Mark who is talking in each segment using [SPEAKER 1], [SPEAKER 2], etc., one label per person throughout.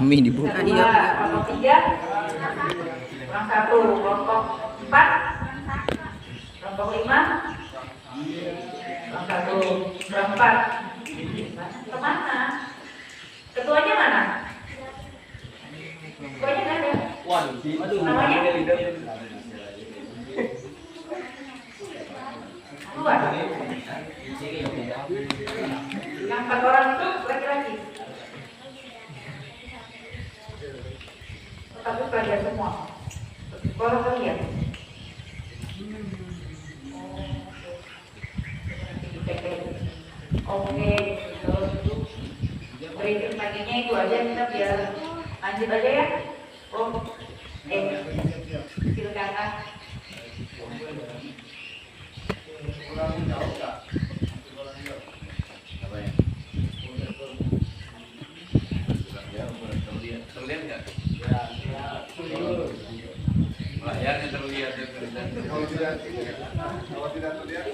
[SPEAKER 1] Mami di buku.
[SPEAKER 2] Kelompok 3 kurang 1, kelompok 4 kelompok 5 kurang 1, kurang 4. Kemana? Ketuanya mana? Ketuanya nggak ada. Namanya? Keluar. Yang 4 orang itu laki-laki. Tapi pelajar semua. Sekolah kalian. Oke, briefing paginya itu aja, kita biar lanjut aja ya. Silakan.
[SPEAKER 3] Layarnya terlihat. Kalau tidak terlihat.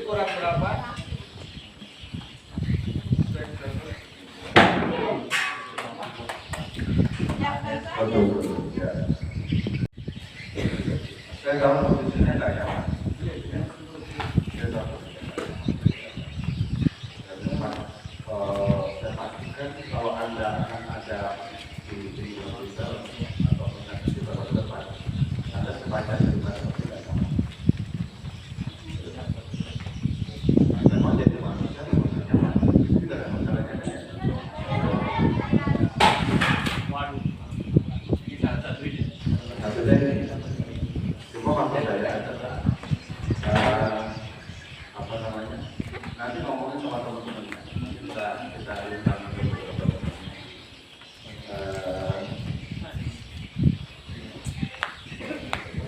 [SPEAKER 3] Kurang berapa? Saya tahu posisinya nggak nyaman. Saya tahu. Saya pastikan kalau Anda akan ada di hospital atau di tempat depan, Anda sebaca di mana tidak nyaman. Memang jadi manusia memang nyaman, tidak ada masalahnya. Waduh, ini salah satu ini. Satu dari cuma maksud saya adalah apa namanya? Nanti ngomongin sama teman-teman. Kita lihat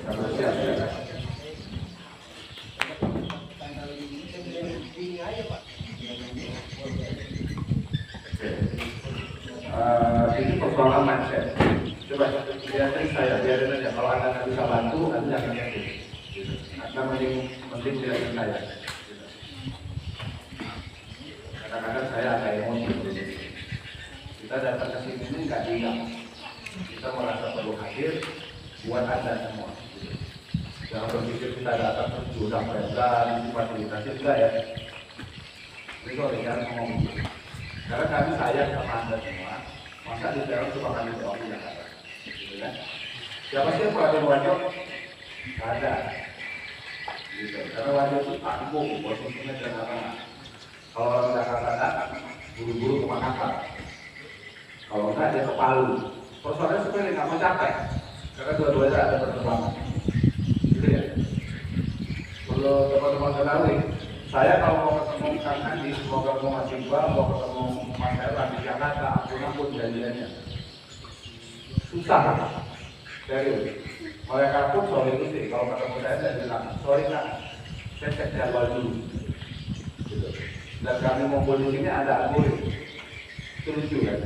[SPEAKER 3] kalau siap ya. Ini persoalan mindset. Coba biarin saya, biarin aja. Kalau Anda nggak bisa bantu, Anda jangan yakin. Anda mending biarin saya. Kadang-kadang saya ada emosi. Kita datang ke sini ini nggak diam. Kita merasa perlu hadir buat Anda semua. Jangan berpikir kita datang terus dan fasilitasi juga ya. Ini kalau jangan ngomong. Karena kami sayang sama Anda semua. Masa di dalam cuma kami doang yang ada. Siapa sih yang pelajari wajib? Nggak ada. Gitu. Karena wajib itu tanggung, posisinya di tengah-tengah. Kalau orang Jakarta datang, buru-buru ke Makassar. Kalau enggak dia ke Palu. Persoalannya sebenarnya nggak mau capek. Karena dua-duanya ada pertemuan. Gitu ya. Perlu teman-teman ketahui. Saya kalau mau ketemu Kang Andi, mau ketemu Mas Iqbal, mau ketemu Mas Erlan di Jakarta, ampun janjiannya. Susah kan? Serius. Mereka pun sorry itu sih, kalau ketemu saya bilang, sorry Kak, saya cek jadwal dulu. Gitu. Dan kami ngumpul di sini ada algoritma. Itu lucu kan?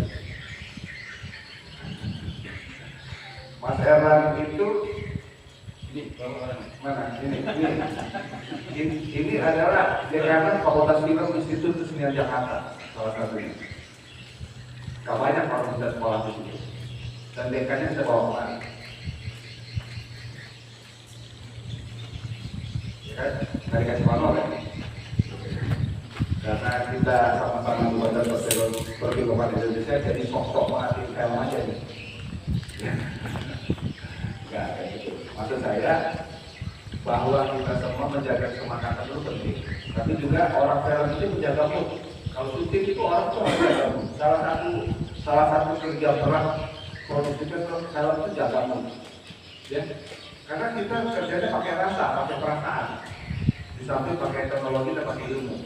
[SPEAKER 3] Mas Erlan itu mana? Ini adalah Dekanan Fakultas Film Institut Kesenian Jakarta, salah satunya. Gak banyak orang bisa sekolah di sini. Dan dekannya saya bawa kemari. Ya kan? Dari kasih manual kan? Karena kita sama-sama di Badan Perfilman Indonesia, jadi sok-sok mengerti film aja nih. Enggak, kayak gitu. Maksud saya bahwa kita semua menjaga kesemangatnya itu penting. Tapi juga orang film itu menjaga mood. Kalau syuting itu orang tuh harus jaga mood. Salah satu kerja berat produksi film itu jaga mood. Ya, karena kita kerjanya pakai rasa, pakai perasaan. Di samping pakai teknologi dan pakai ilmu.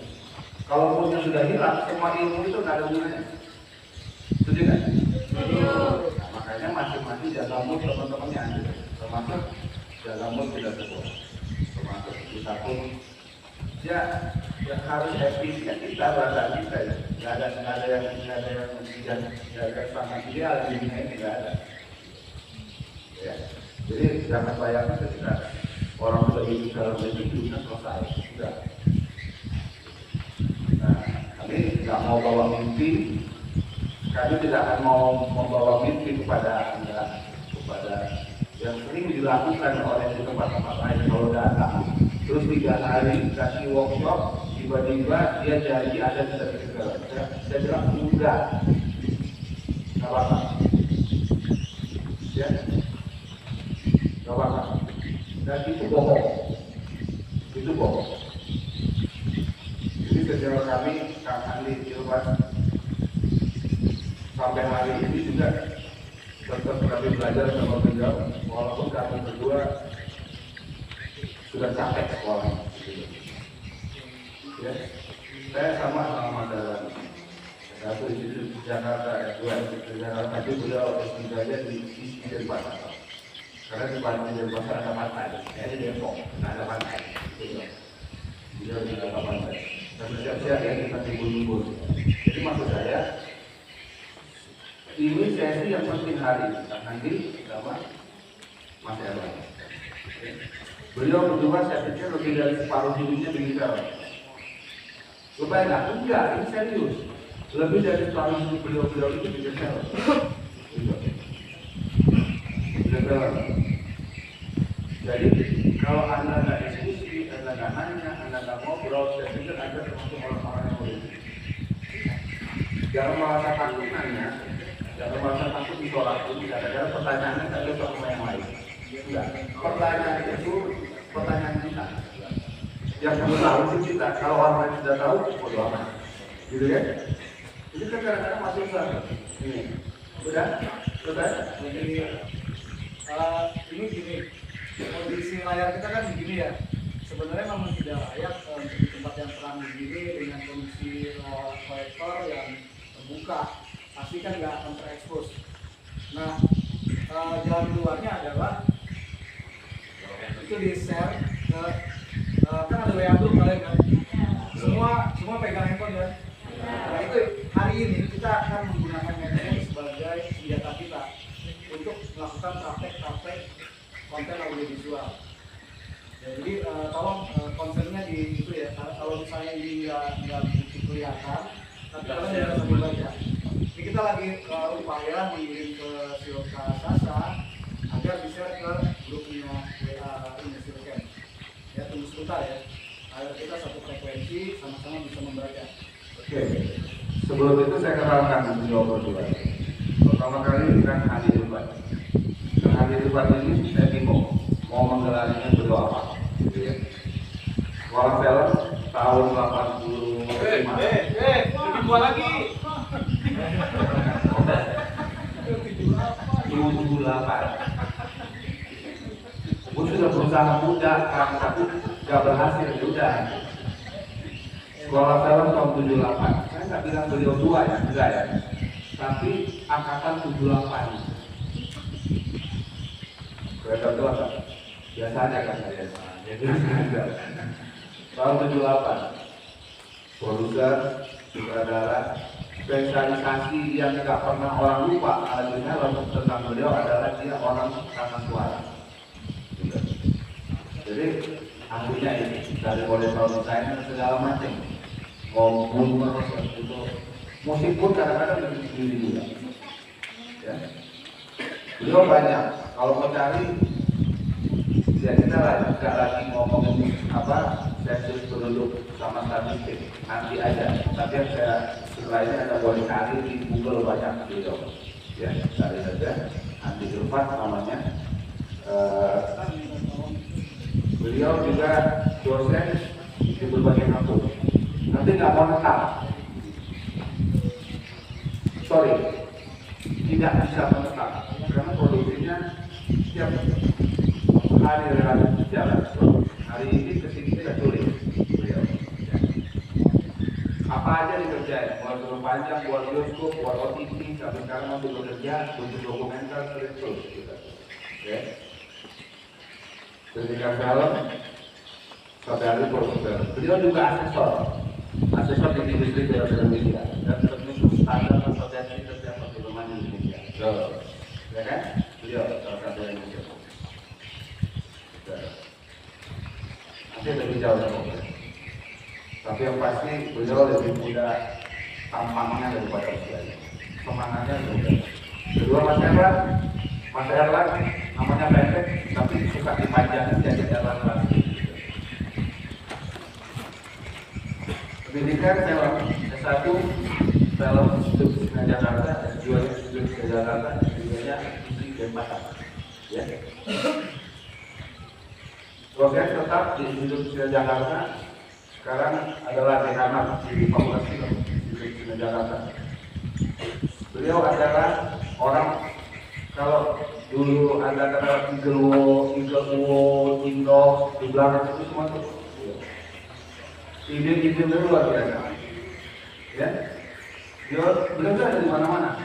[SPEAKER 3] Kalau moodnya sudah hilang, semua ilmu itu nggak ada gunanya. Setuju nggak? Nah, makanya masing-masing takut. Ya, yang harus happy ya kita perasaan kita ya. Nggak ada yang sangat ideal di dunia ini, nggak ada. Ya. Jadi jangan bayangkan ketika orang sudah hidup dalam hidupnya selesai, sudah. Nah, kami nggak mau bawa mimpi, kami tidak akan mau membawa mimpi kepada Anda, kepada yang sering dilakukan oleh di tempat-tempat lain. Kalau datang terus 3 hari kasih workshop, tiba-tiba dia janji ada di sertifikat. Saya bilang enggak, nggak apa-apa. Ya, nggak apa-apa. Dan itu bohong, itu bohong. Jadi sejauh kami, Kang Andi Ilman, sampai hari ini juga tetap kami belajar sama beliau, walaupun kami berdua sudah capek sekolah. Ya, saya sama Mandalan. Satu di Jakarta, dua di Jakarta, tapi beliau S3-nya di Denpasar. Karena di Denpasar ada pantai, saya di Depok, ada pantai. Beliau di pantai. Dan bersiap-siap ya kita timbul-timbul. Jadi maksud saya, ini sesi yang penting hari ini, nanti sama Mas Erwan. Beliau berdua saya pikir lebih dari separuh hidupnya di Israel. Lebay nggak? Enggak, ini serius. Lebih dari separuh hidup beliau itu di Israel. Jadi kalau Anda nggak diskusi, Anda nggak nanya, Anda nggak ngobrol, saya pikir Anda termasuk orang-orang yang boleh. Jangan merasa takut nanya, jangan merasa takut ditolak itu. Kadang-kadang pertanyaannya tak cocok sama yang lain. Enggak, pertanyaan itu pertanyaan kita. Yang perlu tahu sih kita. Kalau orang lain sudah tahu, bodo amat. Gitu ya? Jadi kan kadang-kadang masuk sana. Ini, sudah? Jadi
[SPEAKER 1] ini gini, kondisi layar kita kan begini ya. Sebenarnya memang tidak layak untuk di tempat yang terang begini dengan kondisi proyektor yang terbuka. Pasti kan nggak akan terekspos. Nah, jalan keluarnya adalah itu di share ke kan ada WA group kalian kan. Semua pegang handphone ya. Nah itu hari ini kita akan menggunakan handphone sebagai senjata kita untuk melakukan praktek konten audiovisual. Ya, jadi tolong konsennya di itu ya. Kalau misalnya ini nggak kelihatan, tapi kalian bisa sambil baca. Ini kita lagi upaya mengirim ke Silka Sasa agar bisa ke grupnya WA ini Silken. Ya tunggu sebentar ya. Agar kita satu frekuensi sama-sama bisa membaca.
[SPEAKER 3] Oke. Sebelum itu saya kenalkan beliau berdua. Pertama kali kan Andi Ilman. Andi Ilman ini saya bingung mau menggelarinya beliau apa. Gitu ya. Sekolah film tahun 85.
[SPEAKER 1] Lebih tua lagi.
[SPEAKER 3] 78. Gue sudah berusaha muda, karena tapi gak berhasil juga. Sekolah film tahun 78. Saya nggak bilang beliau tua ya, enggak ya. Tapi angkatan 78. Kereta tua kan? Biasa aja kan saya. Jadi tahun 78. Produser, sutradara, spesialisasi yang nggak pernah orang lupa. Akhirnya tentang beliau adalah dia orang tangan suara. Jadi ahlinya ini dari mulai tahun desain segala macam, ngomong itu musik pun kadang-kadang lebih sendiri juga. Ya. Beliau banyak. Kalau mau cari, ya kita nggak lagi ngomongin apa sensus penduduk sama statistik nanti aja. Tapi yang saya setelah ini ada boleh cari di Google banyak beliau. Ya, cari saja. Andi Ilman namanya. Beliau juga dosen di berbagai kampus. Nanti nggak mau menetap. Sorry, tidak bisa menetap karena produksinya setiap hari relatif jalan. Hari ini kesini kita tulis beliau. Apa aja dikerjain, buat film panjang, buat bioskop, buat OTT, sampai sekarang masih bekerja untuk dokumenter terus gitu. Oke. Ketika film saudari profesor. Beliau juga asesor di industri film media dan termasuk standar asosiasi setiap perfilman Indonesia. Ya kan? Beliau salah satu yang menjadi. Nanti lebih jauh lagi. Tapi yang pasti beliau lebih muda tampangnya daripada usianya. Semangatnya lebih. Kedua Mas Erlan namanya pendek tapi suka dipanjangin jadi jalan lagi. Pendidikan film S1 film Studio Jakarta, S2 Studio Jakarta, S3-nya di Denpasar. Ya. Proses tetap di Studio Jakarta. Sekarang adalah dekanat di Fakultas Film di Studio Jakarta. Beliau adalah orang, kalau dulu ada kata Indo, di belakang itu semua tuh ide-ide luar biasa. Ya, beliau ada di mana-mana.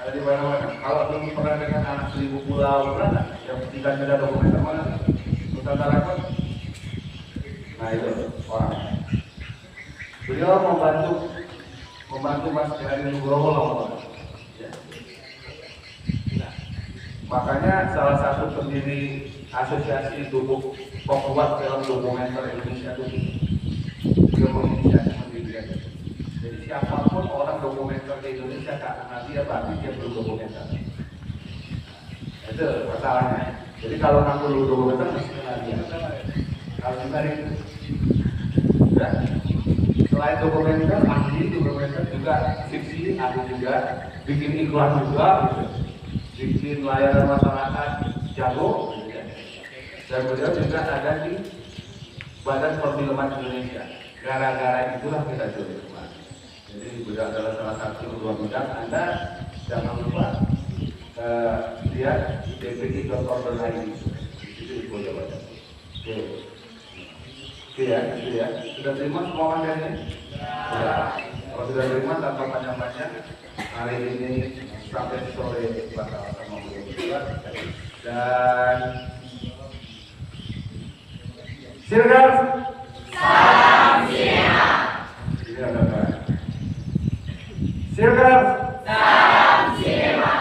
[SPEAKER 3] Ada di mana-mana. Kalau belum pernah dengan anak 1000 pulau, pernah yang tidak ada dokumenter mana? Nusantara kan? Nah itu orang. Beliau membantu Mas Heri Nugroho. Ya. Nah, makanya salah satu pendiri asosiasi pembuat film dokumenter Indonesia itu beliau menginisiasi mendirikan. Jadi siapapun orang dokumenter di Indonesia karena dia berarti dia belum dokumenter. Itu masalahnya. Jadi kalau ngaku lu dokumenter mesti dia. Kalau kita itu, ya. Selain dokumenter, ahli dokumenter juga fiksi, ahli juga, bikin iklan juga, gitu. Bikin layanan masyarakat jago, gitu ya. Dan beliau juga ada di Badan Perfilman Indonesia. Gara-gara itulah kita join. Jadi beliau adalah salah satu ketua bidang. Anda jangan lupa lihat dpi.org.id. Itu boleh baca. Oke. Oke ya, itu ya. Sudah terima semua materinya? Sudah. Kalau sudah terima tanpa panjang-panjang, hari ini sampai sore bakal sama beliau. Dan silakan. Salam Sinema. Ini ada apa? Silakan. Salam Sinema.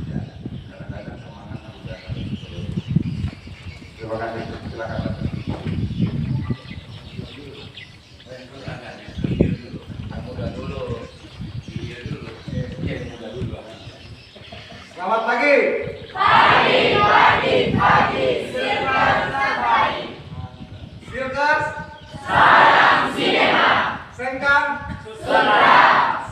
[SPEAKER 3] Ya, kadang-kadang semangat udah. Terima kasih. Silakan.
[SPEAKER 1] Selamat pagi. Pagi. Silkers. Salam Sinema. Sengkang. Sukses.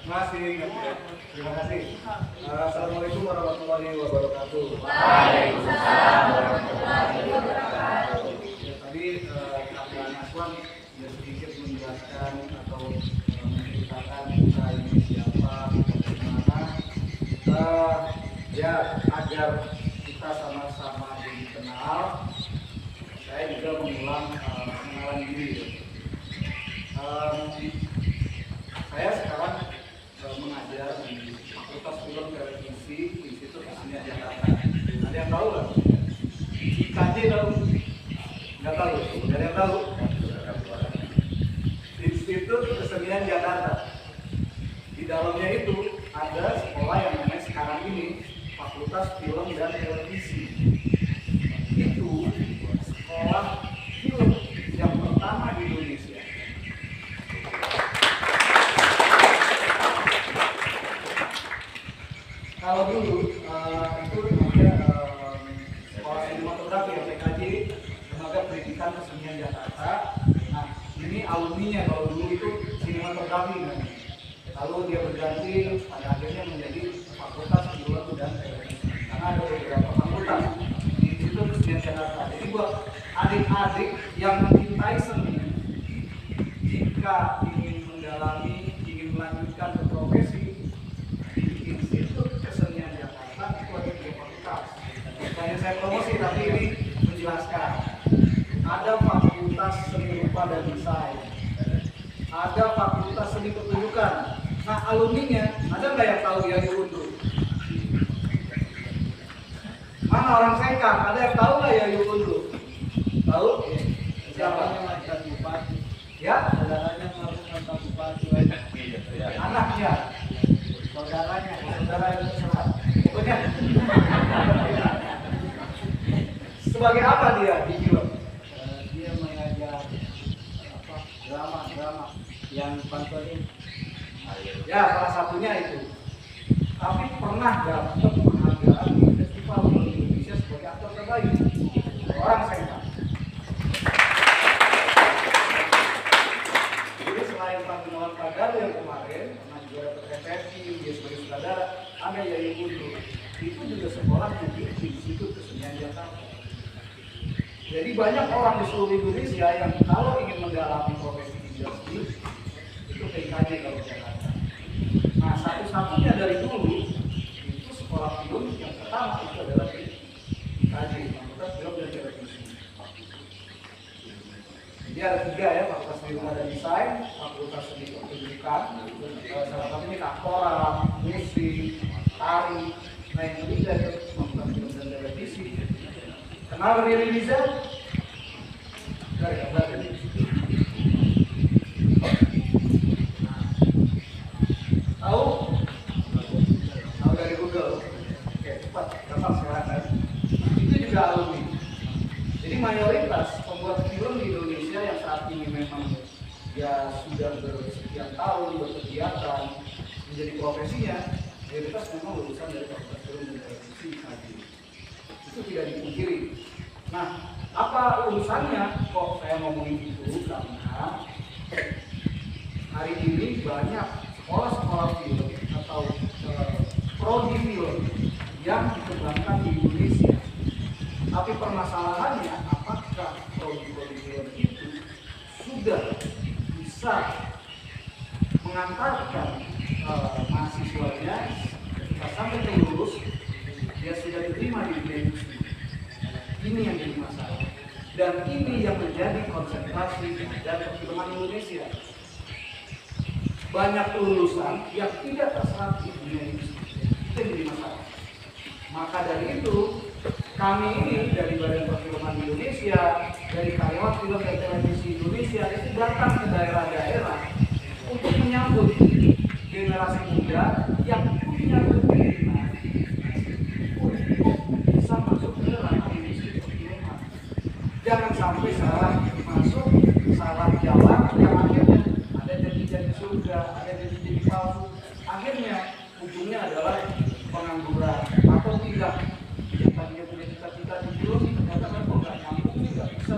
[SPEAKER 1] Masih ingat ya. Terima kasih. Assalamualaikum warahmatullahi wabarakatuh. Waalaikumsalam warahmatullahi wabarakatuh. Ya, tadi Kak Naswan sedikit menjelaskan atau menceritakan kita ini siapa, ya agar kita sama-sama jadi kenal. Saya juga mengulang pengenalan diri. Saya sekarang mengajar di Fakultas Film Televisi Institut Kesenian Jakarta. Ada yang tahu nggak? IKJ tahu? Nggak tahu? Ada yang tahu? Institut Kesenian Jakarta. Di dalamnya itu ada sekolah yang namanya sekarang ini Fakultas Film dan Televisi. Itu sekolah film yang pertama di Indonesia. Kalau dulu itu namanya sekolah sinematografi yang PKJ, Lembaga Pendidikan Kesenian Jakarta. Nah, ini alumninya kalau dulu itu sinematografi namanya. Lalu dia berganti pada akhirnya menjadi Fakultas Film dan Televisi. Karena ada beberapa fakultas di Institut Kesenian Jakarta. Jadi buat adik-adik yang mencintai seni, jika ingin mendalami, ingin melanjutkan ke profesi di Institut Kesenian Jakarta, itu ada 2 fakultas. Bukannya saya promosi, tapi ini menjelaskan. Ada Fakultas Seni Rupa dan Desain, ada Fakultas Seni Pertunjukan. Nah, alumninya ada nggak yang tahu dia diundur? Mana orang Sengkang? Ada yang tahu nggak ya diundur? Tahu?
[SPEAKER 2] saudaranya.
[SPEAKER 1] Saudara yang terserah. Pokoknya sebagai apa dia di film?
[SPEAKER 2] Dia mengajar apa drama yang pantuin.
[SPEAKER 1] Ya, salah satunya itu. Tapi pernah dapat penghargaan di festival film Indonesia sebagai aktor terbaik. Orang saya. Jadi selain Pangeran Padar yang kemarin pernah juara PTSI, dia sebagai sutradara, ada Yayu Guntur. Itu juga sekolah di Institut Kesenian Jakarta. Jadi banyak orang di seluruh Indonesia yang kalau ingin mendalami profesi industri itu TKJ kalau Jakarta. Nah, satu-satunya dari dulu itu sekolah film yang pertama itu adalah di TKJ, Fakultas Film dan Televisi. Jadi ada 3 ya, Fakultas Film dan Desain, Fakultas Seni Pertunjukan, salah satunya aktoran, musik, tari, nah yang ketiga itu Fakultas Film dan Televisi. Kenal Riri Riza? Dari gambar ini. Tahu? Tahu dari Google. Oke, cepat, gampang sekarang. Itu juga alumni. Jadi mayoritas pembuat film di Indonesia yang saat ini memang ya sudah bersekian tahun berkegiatan menjadi profesinya, mayoritas memang lulusan dari Fakultas Film dan Televisi. Itu tidak dipungkiri. Nah, apa urusannya kok saya ngomongin itu? Karena hari ini banyak sekolah-sekolah film atau prodi film yang dikembangkan di Indonesia. Tapi permasalahannya, apakah prodi-prodi film itu sudah bisa mengantarkan mahasiswanya ketika sampai ke lulus dia sudah diterima di dunia industri. Ini yang jadi masalah. Dan ini yang menjadi konsentrasi dan perfilman Indonesia. Banyak lulusan yang tidak terserap di dunia industri. Itu yang jadi masalah. Maka dari itu, kami ini dari Badan Perfilman Indonesia, dari karyawan film dan televisi Indonesia itu datang ke daerah-daerah untuk menyambut generasi muda yang punya keinginan bisa masuk ke ranah industri perfilman. Jangan sampai salah masuk, salah jalan, yang akhirnya ada janji-janji surga, ada janji-janji palsu. Akhirnya ujungnya adalah pengangguran atau tidak. Yang tadinya punya cita-cita di film, ternyata mereka nggak nyambung, nggak bisa.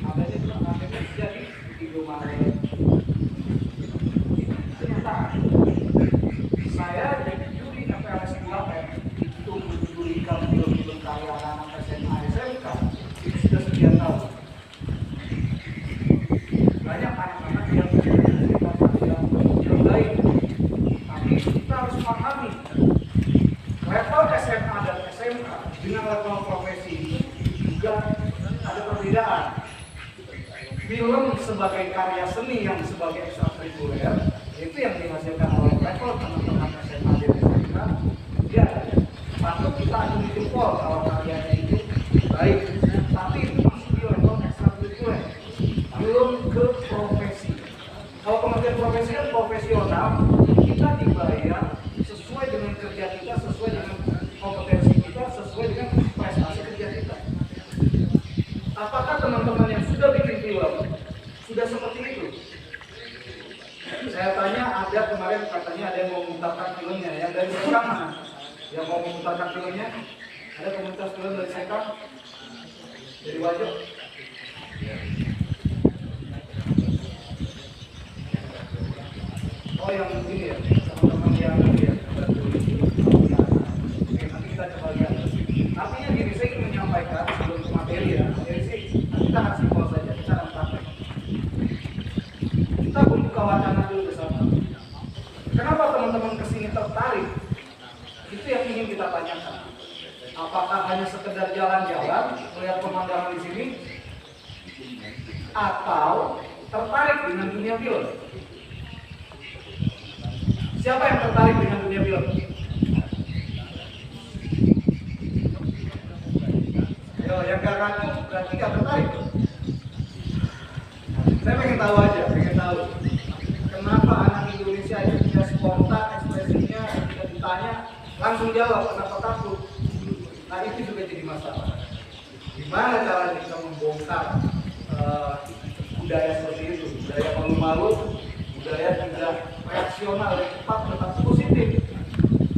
[SPEAKER 1] Akhirnya jadi video maret. Ternyata saya jadi juri FLS 2 itu menjurikan film-film karya anak SMA SMK itu sudah sekian tahun. Banyak anak-anak yang baik, tapi kita harus pahami level SMA dan SMK dengan level profesi itu juga ada perbedaan. Film sebagai karya seni yang sebagai ekstrakurikuler itu yang dihasilkan oleh level teman-teman SMA dan SMK, ya patut kita adu jempol kalau karyanya itu baik, tapi itu masih di level ekstrakurikuler, belum ke profesi. Kalau kemudian profesi kan profesional, kita dibayar sesuai dengan kerja kita, sesuai dengan kompetensi kita, sesuai dengan prestasi kerja kita. Apakah teman-teman yang sudah bikin film sudah seperti itu? Saya tanya, ada kemarin katanya ada yang mau memutarkan filmnya, yang dari Sekam mana? Yang mau memutarkan filmnya? Ada komunitas film dari Sekam? Dari Wajo? Oh yang begini ya, teman-teman yang ini ya. Oke, nanti kita coba lihat. Artinya gini, saya ingin menyampaikan sebelum ke materi ya. Materi sih, kita harus simpel saja, kita akan praktek. Kita membuka wacana dulu bersama. Kenapa teman-teman kesini tertarik? Itu yang ingin kita tanyakan. Apakah hanya sekedar jalan-jalan, melihat pemandangan di sini, atau tertarik dengan dunia film? Siapa yang tertarik dengan dunia film? Yo, yang gak ngaku berarti gak tertarik. Saya pengen tahu aja, kenapa anak Indonesia itu tidak spontan ekspresinya, tidak ditanya langsung jawab, kenapa takut? Nah itu juga jadi masalah. Gimana cara kita membongkar budaya seperti itu, budaya malu-malu, budaya tidak reaksional yang cepat tetapi positif,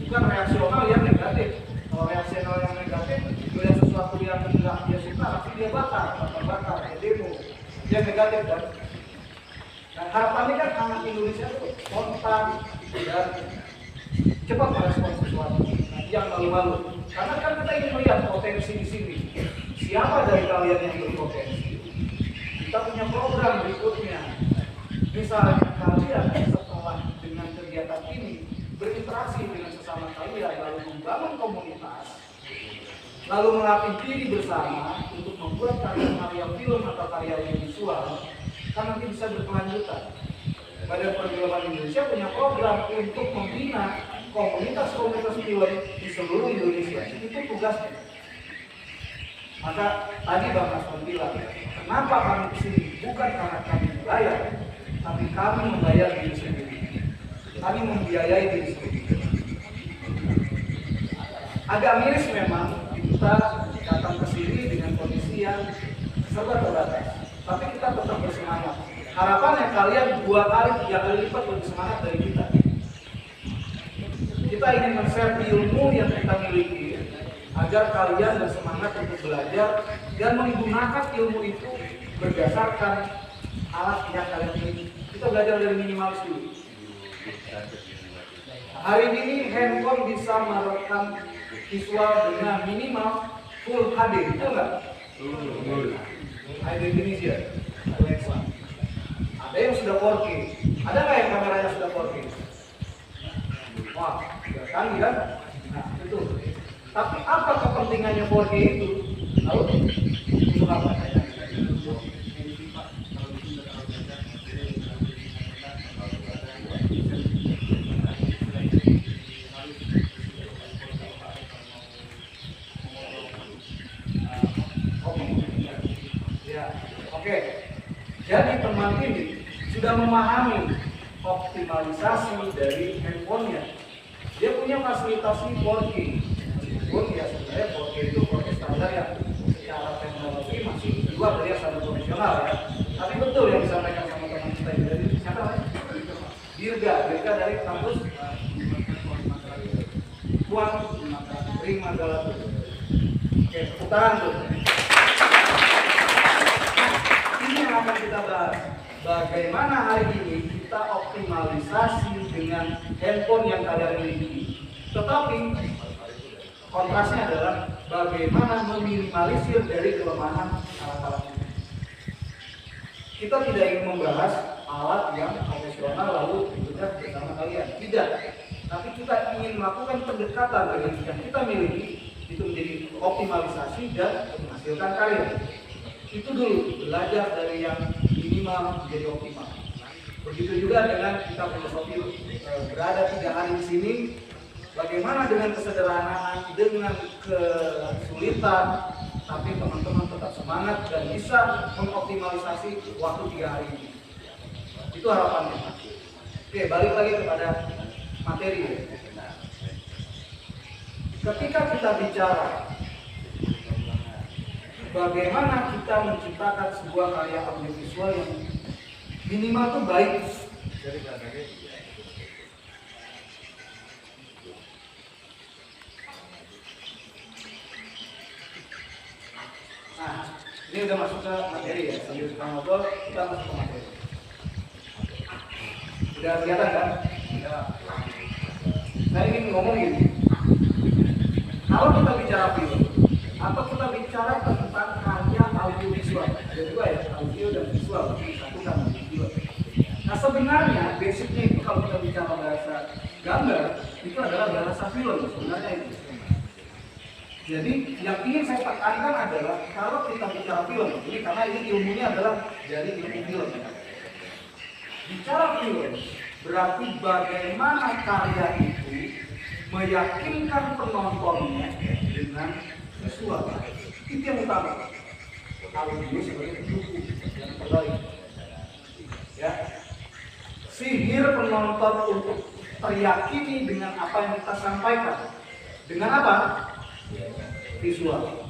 [SPEAKER 1] bukan reaksional yang negatif. Kalau reaksional yang negatif, melihat sesuatu yang tidak dia suka, pasti dia bakar, dia demo, dia negatif kan. Nah harapannya kan anak Indonesia itu spontan dan cepat merespon sesuatu yang malu-malu. Karena kan kita ingin melihat potensi di sini. Siapa dari kalian yang berpotensi? Kita punya program berikutnya. Misalnya kalian setelah dengan kegiatan ini berinteraksi dengan sesama kalian, lalu membangun komunitas, lalu melatih diri bersama untuk membuat karya film atau karya visual, kan nanti bisa berkelanjutan. Badan Perfilman Indonesia punya program untuk membina komunitas-komunitas film di seluruh Indonesia. Itu tugasnya. Maka tadi Bang Asman bilang, kenapa kami kesini? Bukan karena kami membayar, tapi kami membayar diri sendiri. Kami membiayai diri sendiri. Agak miris memang kita datang ke sini dengan kondisi yang serba terbatas, tapi kita tetap bersemangat. Harapannya kalian 2 kali, 3 kali lipat lebih semangat dari kita. Kita ingin men-share ilmu yang kita miliki agar kalian bersemangat untuk belajar dan menggunakan ilmu itu berdasarkan alat yang kalian miliki. Kita belajar dari minimalis dulu. Hari ini handphone bisa merekam visual dengan minimal full HD, betul nggak? High definition. Ada yang sudah 4K. Ada nggak yang kameranya sudah 4K? Wah, sudah canggih kan? Nah, itu. Tapi apa kepentingannya 4K itu? Lalu untuk apa? Oke. Jadi teman ini sudah memahami optimalisasi dari handphonenya. Dia punya fasilitasi 4K. Meskipun ya sebenarnya 4K itu 4K standar yang secara teknologi masih di luar dari yang standar profesional ya. Tapi betul yang disampaikan sama teman kita ini dari siapa namanya? Dirga dari kampus Puan Ring Manggala. Oke, tepuk tangan tuh. Ini yang akan kita bahas. Bagaimana hari ini kita optimalisasi dengan handphone yang kalian miliki. Tetapi kontrasnya adalah bagaimana meminimalisir dari kelemahan alat-alat ini. Kita tidak ingin membahas alat yang profesional lalu sudah bersama kalian. Tidak. Tapi kita ingin melakukan pendekatan dengan yang kita miliki itu menjadi optimalisasi dan menghasilkan karya. Itu dulu, belajar dari yang minimal menjadi optimal. Begitu juga dengan kita filosofi berada 3 hari di sini, bagaimana dengan kesederhanaan, dengan kesulitan, tapi teman-teman tetap semangat dan bisa mengoptimalisasi waktu 3 hari ini. Itu harapannya. Oke, balik lagi kepada materi. Ketika kita bicara bagaimana kita menciptakan sebuah karya audiovisual yang minimal itu baik. Nah, ini udah masuk ke materi ya. Sambil kita ngobrol, kita masuk ke materi. Udah kelihatan kan? Ya. Saya ingin ngomong gini. Kalau kita bicara film, atau kita bicara tentang karya audiovisual, ada 2 ya, audio dan visual, disatukan video. Nah sebenarnya basicnya itu kalau kita bicara bahasa gambar, itu adalah bahasa film sebenarnya itu. Jadi yang ingin saya tekankan adalah kalau kita bicara film, ini karena ini ilmunya adalah dari ilmu film. Bicara film berarti bagaimana karya itu meyakinkan penontonnya dengan visual. Itu yang utama. Audio sebagai pendukung yang terbaik. Ya. Sihir penonton untuk teriyakini dengan apa yang kita sampaikan. Dengan apa? Visual.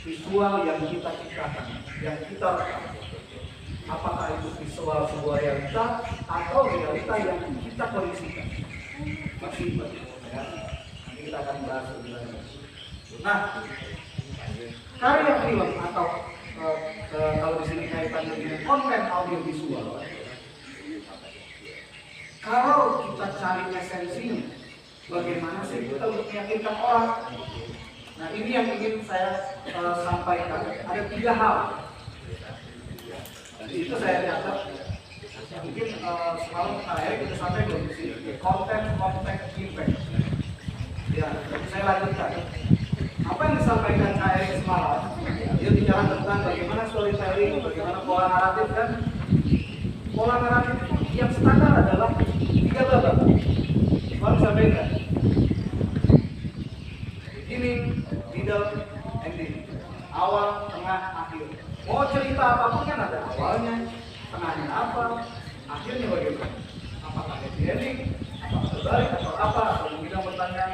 [SPEAKER 1] Visual yang kita ciptakan, yang kita rekam. Apakah itu visual sebuah realita atau realita yang kita kondisikan? Masih ya. Nanti kita akan bahas lebih lanjut. Nah, karya film atau kalau di sini kaitannya dengan konten audiovisual, kalau kita cari esensinya, bagaimana sih kita untuk meyakinkan orang? Nah, ini yang ingin saya sampaikan. Ada 3 hal. Itu saya catat. Mungkin semalam saya kita sampai di sini. Konten impact. Ya, saya lanjutkan. Apa yang disampaikan saya semalam? Dia bicara tentang bagaimana storytelling, bagaimana pola naratif, dan pola naratif yang standar adalah 3 babak. Semalam disampaikan. Beginning, middle, ending. Awal, tengah, akhir. Mau cerita apapun kan ada awalnya, tengahnya apa, akhirnya bagaimana. Apakah happy ending, apakah terbalik, atau apa, atau mungkin bertanya.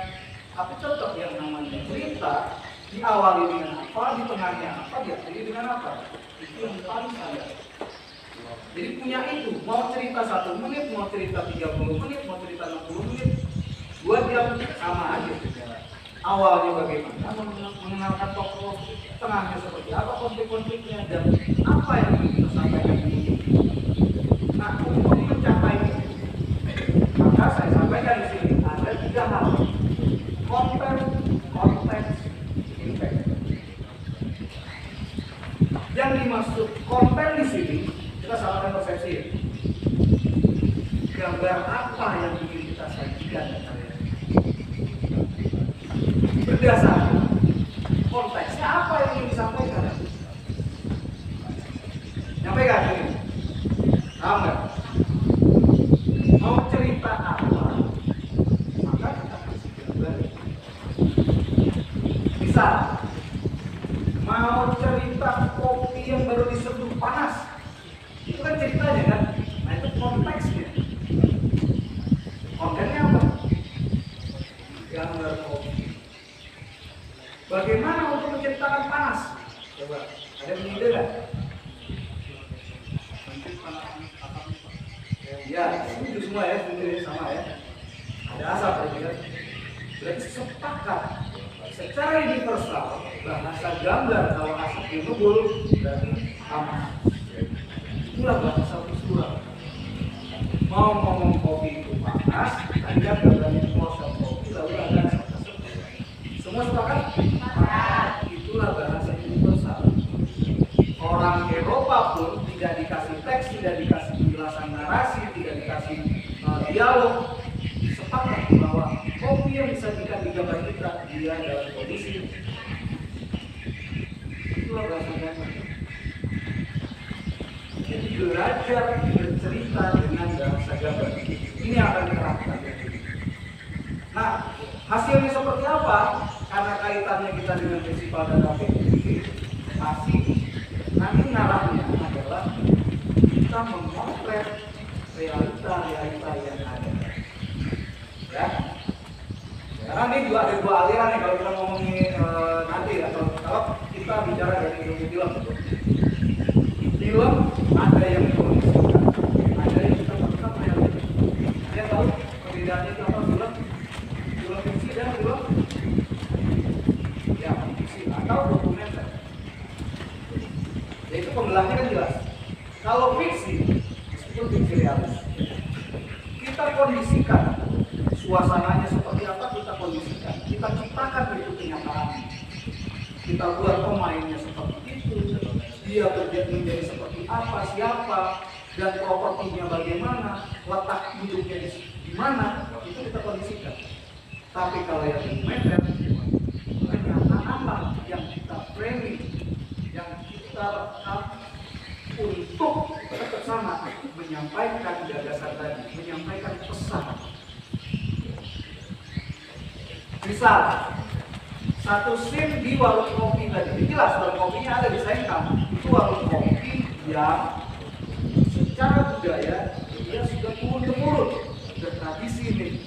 [SPEAKER 1] Tapi tetap yang namanya cerita diawali dengan apa, di tengahnya apa, diakhiri dengan apa. Itu yang paling standar. Jadi punya itu, mau cerita 1 menit, mau cerita 30 menit, mau cerita 60 menit, 2 jam sama aja. Awalnya bagaimana, mengenalkan tokoh, tengahnya seperti apa, konflik-konfliknya, dan apa yang ingin kita sampaikan ini. Nah, untuk mencapai itu, maka saya sampaikan di sini ada 3 hal: konten, konteks, impact. Yang dimaksud konten di sini, kita salahkan persepsi. Gambar apa yang ingin kita sajikan dan berdasarkan konteksnya apa yang ingin disampaikan. Nyampaikan ini. Gambar. Mau cerita apa? Maka kita kasih gambar. Misal, mau cerita kopi yang baru diseduh panas. Itu kan ceritanya kan? Nah itu konteksnya. Kontennya apa? Gambar kopi. Bagaimana untuk menceritakan panas? Coba, ada yang ide nggak? Ya, setuju semua ya, setuju sama ya. Ada asap tadi kan? Berarti sepakat. Secara universal, bahasa gambar kalau asapnya ngebul berarti panas. Itulah bahasa visual. Mau ngomong kopi itu panas, tadi kan gambarnya close kopi lalu ada asap. Semua sepakat? Itulah bahasa universal. Orang Eropa pun tidak dikasih teks, tidak dikasih penjelasan narasi, tidak dikasih dialog, sepakat bahwa kopi yang disajikan di gambar kita dia dalam kondisi. Itulah bahasa gambar. Jadi belajar bercerita dengan bahasa gambar ini akan diterapkan. Nah, hasilnya seperti apa? Karena kaitannya kita dengan festival dan KPI, masih nanti narasinya adalah kita memotret realita yang ada. Ya. Karena ini juga ada 2 aliran nih kalau kita ngomongin nanti ya. Kalau kita bicara dari film. Film ada yang dikondisikan, ada yang kita tetap realita. Dia tahu perbedaannya itu apa film? Film fiksi dan film ya fiksi atau dokumenter. Yaitu pembelahnya kan jelas. Kalau fiksi, meskipun fiksi realis, kita kondisikan suasananya seperti apa, kita kondisikan, kita ciptakan itu kenyataan. Kita buat pemainnya seperti itu, dia menjadi seperti apa, siapa, dan propertinya bagaimana, letak duduknya di mana, itu kita kondisikan. Tapi kalau yang dokumenter, kenyataan yang kita framing, yang kita rekam untuk bersama menyampaikan gagasan tadi, menyampaikan pesan. Misal, satu scene di warung kopi tadi, jelas warung kopinya ada di Sengkang. Itu warung kopi yang secara budaya dia sudah turun-temurun, bertradisi sini.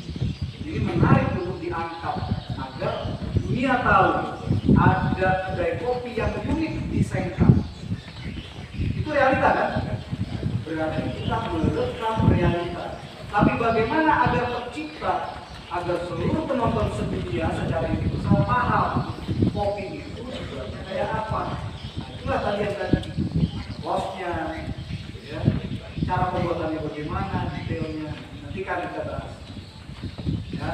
[SPEAKER 1] Jadi menarik untuk diangkat agar dunia tahu ada kedai kopi yang unik di Sengkang. Itu realita kan? Berarti kita merekam realita. Tapi bagaimana agar tercipta, agar seluruh penonton sedunia secara universal paham kopi itu sebenarnya kayak apa? Nah, itulah tadi yang tadi hostnya, ya, cara pembuatannya bagaimana, detailnya. Nanti kan kita bahas. Ya,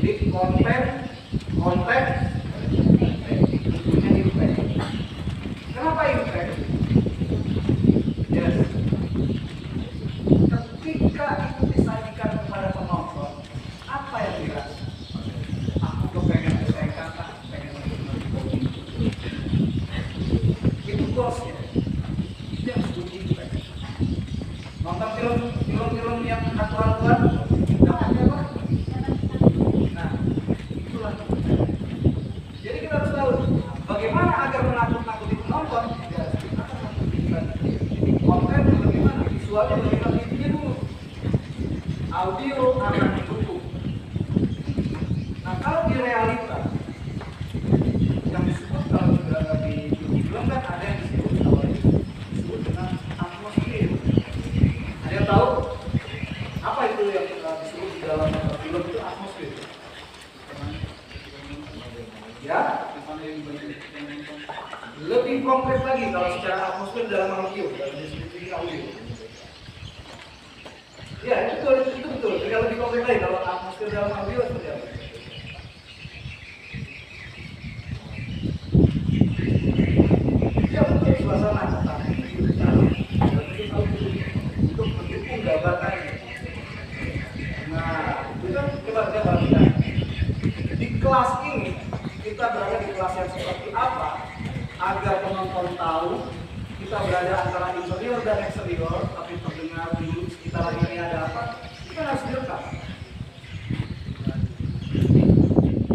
[SPEAKER 1] jadi konten, tentunya impact. Kenapa impact? Yes. Ketika itu disajikan kepada penonton, apa yang dirasa? Aku kepengen SMK, pengen kopi. Itu goalsnya. Itu yang disebut impact. Nonton film yang natural-natural, dapatnya apa? Nah, itulah. Jadi kita harus tahu bagaimana agar menakut-nakuti penonton. Ya, kita akan menunjukkan konten bagaimana, visualnya bagaimana, intinya dulu. Audio akan didukung. Nah, kalau di realita yang disebut kalau sudah di film kan ada yang disebut dengan atmosfer. Ada yang tahu apa itu yang disebut di dalam film itu atmosfer? Ya, lebih konkret lagi kalau secara atmosfer dalam audio, dalam deskripsi audio. Ya, itu betul. Jadi lebih konkret lagi kalau atmosfer dalam audio seperti apa? Ya, betul, suasana untuk mendukung gambar tadi. Nah, itu kan coba kita di kelas ini kita berada di kelas yang seperti apa agar penonton tahu kita berada antara interior dan eksterior, tapi terdengar dulu sekitar ini ada apa, kita harus direkam.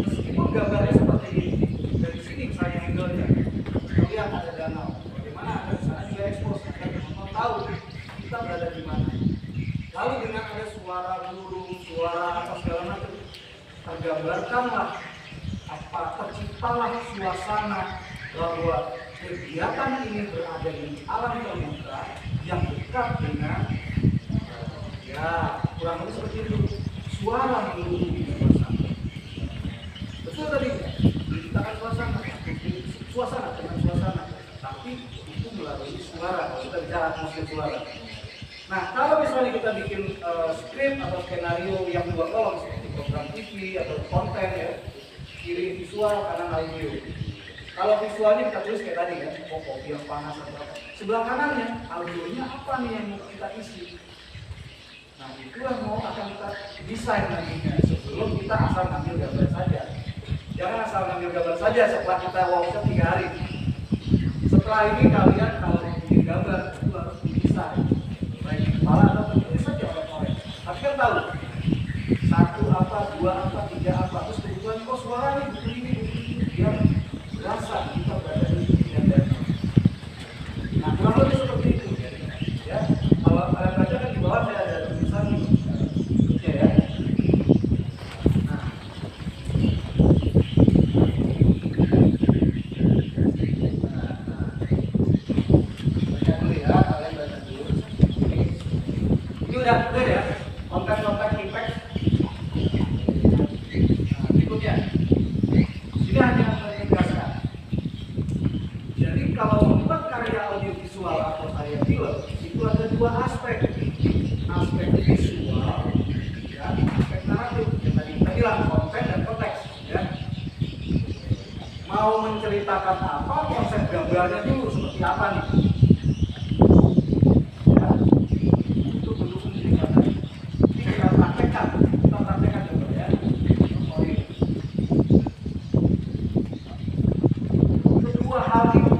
[SPEAKER 1] Meskipun gambarnya seperti ini, dari sini misalnya angle-nya, lihat ada danau, bagaimana ada di sana juga expose agar penonton tahu kita berada di mana. Lalu dengan ada suara burung, suara apa segala macam, tergambarkanlah apa, terciptalah suasana bahwa kegiatan ini berada di alam terbuka yang dekat dengan ya kurang lebih seperti itu, suara melulu suasana. Betul tadi diciptakan suasana dengan suasana, tapi itu melalui suara. Kalau kita bicara atmosfer suara. Nah, kalau misalnya kita bikin skrip atau skenario yang dua kolom seperti program TV atau konten ya, kiri visual, kanan audio. Kalau visualnya kita tulis kayak tadi kan, kopi yang panas atau apa. Sebelah kanannya audionya apa nih yang mau kita isi. Nah, itulah mau akan kita desain nantinya sebelum kita asal ngambil gambar saja. Jangan asal ngambil gambar saja setelah kita workshop 3 hari. Setelah ini kalian kalau bikin gambar itu harus didesain. Baik di kepala atau tertulis saja oleh. Tapi kan tahu 1 apa, 2 apa, 3 apa, terus kebutuhan kok suara nih begini biar berasa kita berada di dunia danau. Nah, kurang lebih seperti itu ya. Kalau kalian baca kan di bawah saya ada tulisan ya. Nah, baca dulu ya, kalian baca dulu. Ini udah clear ya, konten-konten impact. Nah, berikutnya, ini hanya menegaskan. Jadi kalau membuat karya audiovisual atau karya film itu ada 2 aspek visual dan aspek naratif. Yang tadi kita bilang konten dan konteks. Ya. Mau menceritakan apa, konsep gambarnya dulu seperti apa nih? Ya. Untuk mendukung cerita. Ini kita praktekkan dulu ya. Kedua hal itu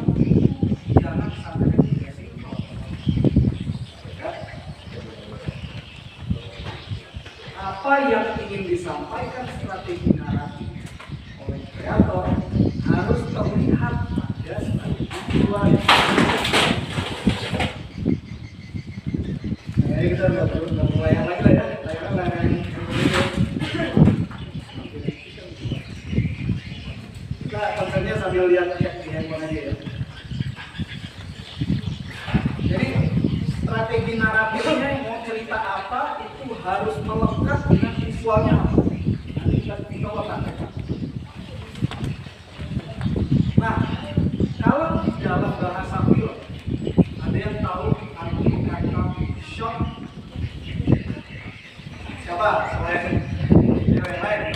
[SPEAKER 1] jangan sampai disinkron. Ya. Apa yang ingin disampaikan strategi naratif oleh kreator harus terlihat pada strategi visual. Nah, kita udah mulai yang lagi lah ya. Nah, konsennya sambil lihat di handphone aja ya. Jadi strategi naratifnya mau cerita apa itu harus melekat dengan visualnya. Nanti kita letakkan. Nah, kalau di dalam bahasa film ada yang tahu arti kata shot? Siapa? Selain lain.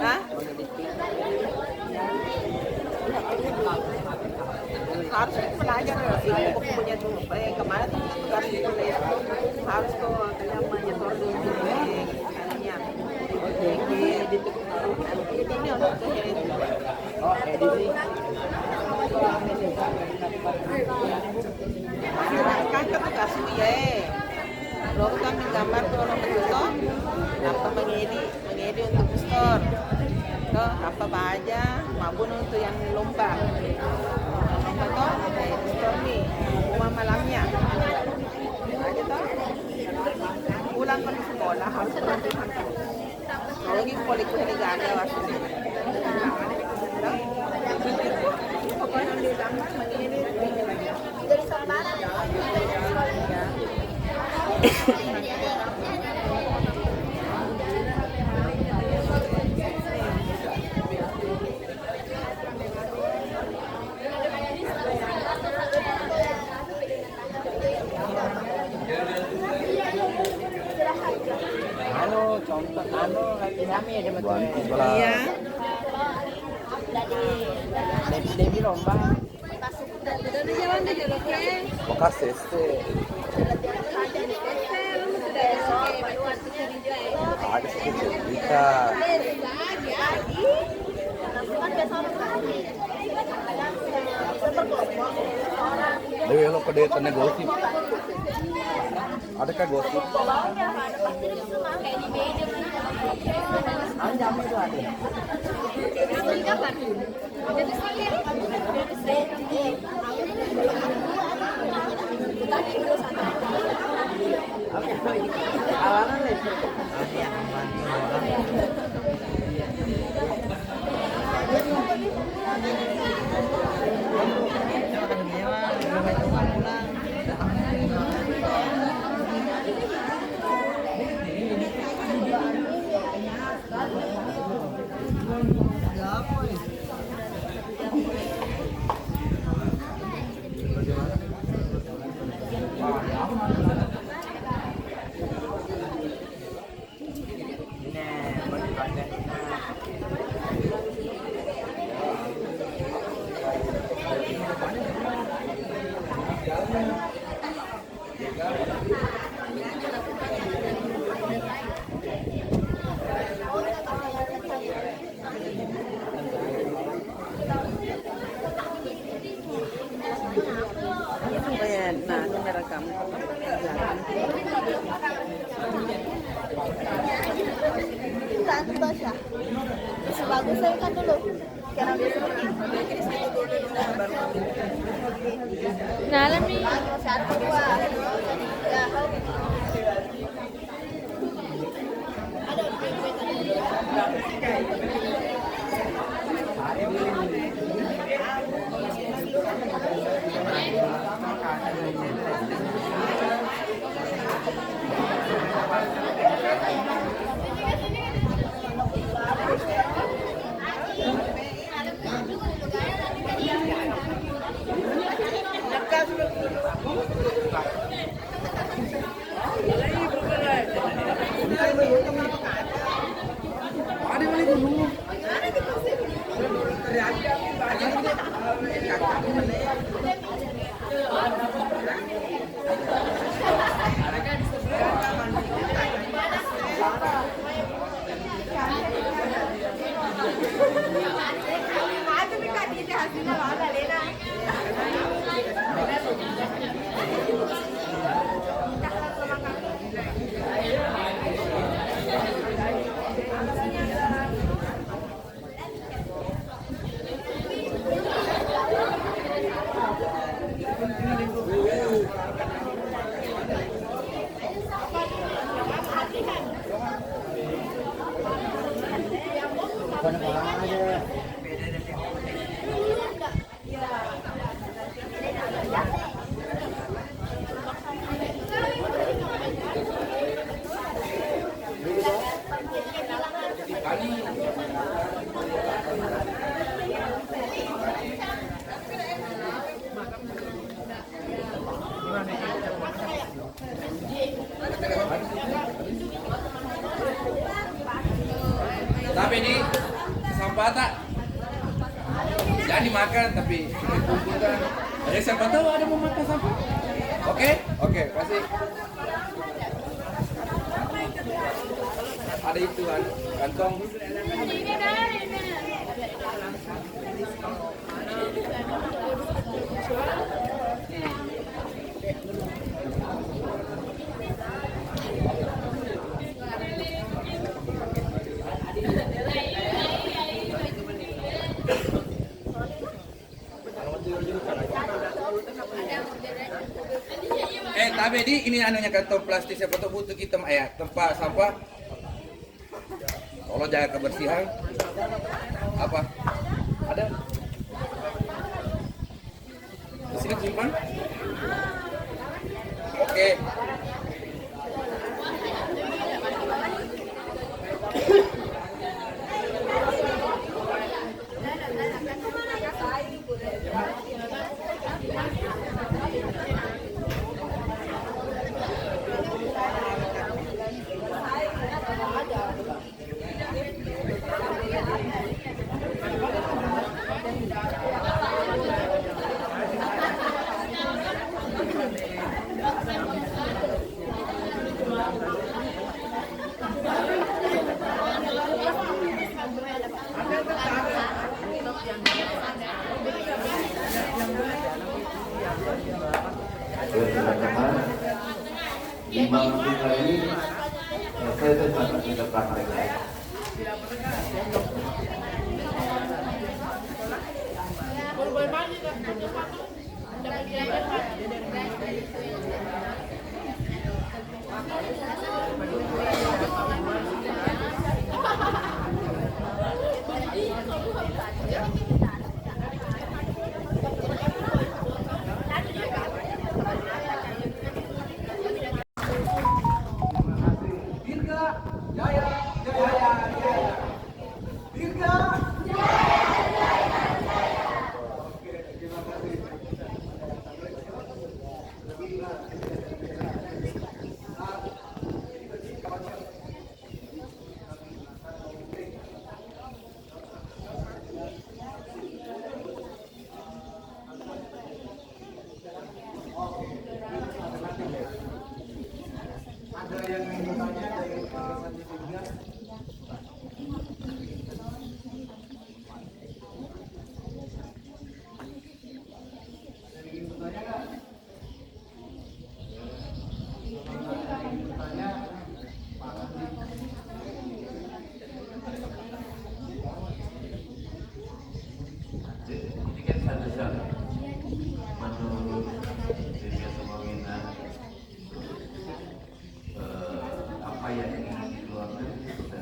[SPEAKER 2] Hah? Harus belajar buku-bukunya tuh. Kemarin tuh harus ditulis. Harus tuh menyetor dulu ininya. Ini untuk
[SPEAKER 4] Oh, edisi.
[SPEAKER 2] kan kasih ya. Lo kan menggambar tuh orang begitu, apa mengedit untuk store, tuh apa aja, maupun untuk yang lomba tuh kayak store nih, rumah malamnya, aja tuh, pulang ke sekolah harus berhenti. Kalau lagi kuliah nggak ada waktu. Pokoknya di gambar mengedit dari sekolah.
[SPEAKER 4] Contoh kami ada betul.
[SPEAKER 2] Iya.
[SPEAKER 4] Devi lomba. Bekas este. Ada sedikit cerita. Dewi lo pada tanya gosip. Adakah gosip? Jam itu ada.
[SPEAKER 5] Bagus saya kan dulu. Nalan nih. Satu dua. Ya.
[SPEAKER 6] Tapi ini sampah tak? Jangan dimakan tapi dikumpulkan. Ada siapa tahu ada mau makan sampah? Oke, kasih. Ada itu kan, kantong. Tapi ini anunya kantong plastik siapa tahu butuh kita tempat sampah. Tolong jaga kebersihan. Apa? Ada? Di sini simpan. Oke.
[SPEAKER 3] Teman-teman, 5 menit lagi saya akan kita praktekkan.
[SPEAKER 1] Ada yang ingin bertanya dari rekan TV3? Ada yang ingin bertanya nggak? Bertanya, Pak Andi.
[SPEAKER 3] Ini kan satu hal menurut Divya Samawina, apa yang ingin dikeluarkan itu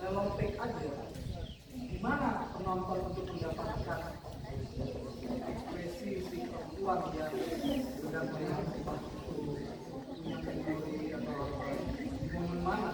[SPEAKER 1] dalam take aja gimana penonton untuk mendapatkan ekspresi si perempuan yang sedang melihat waktu yang memori atau apa di momen mana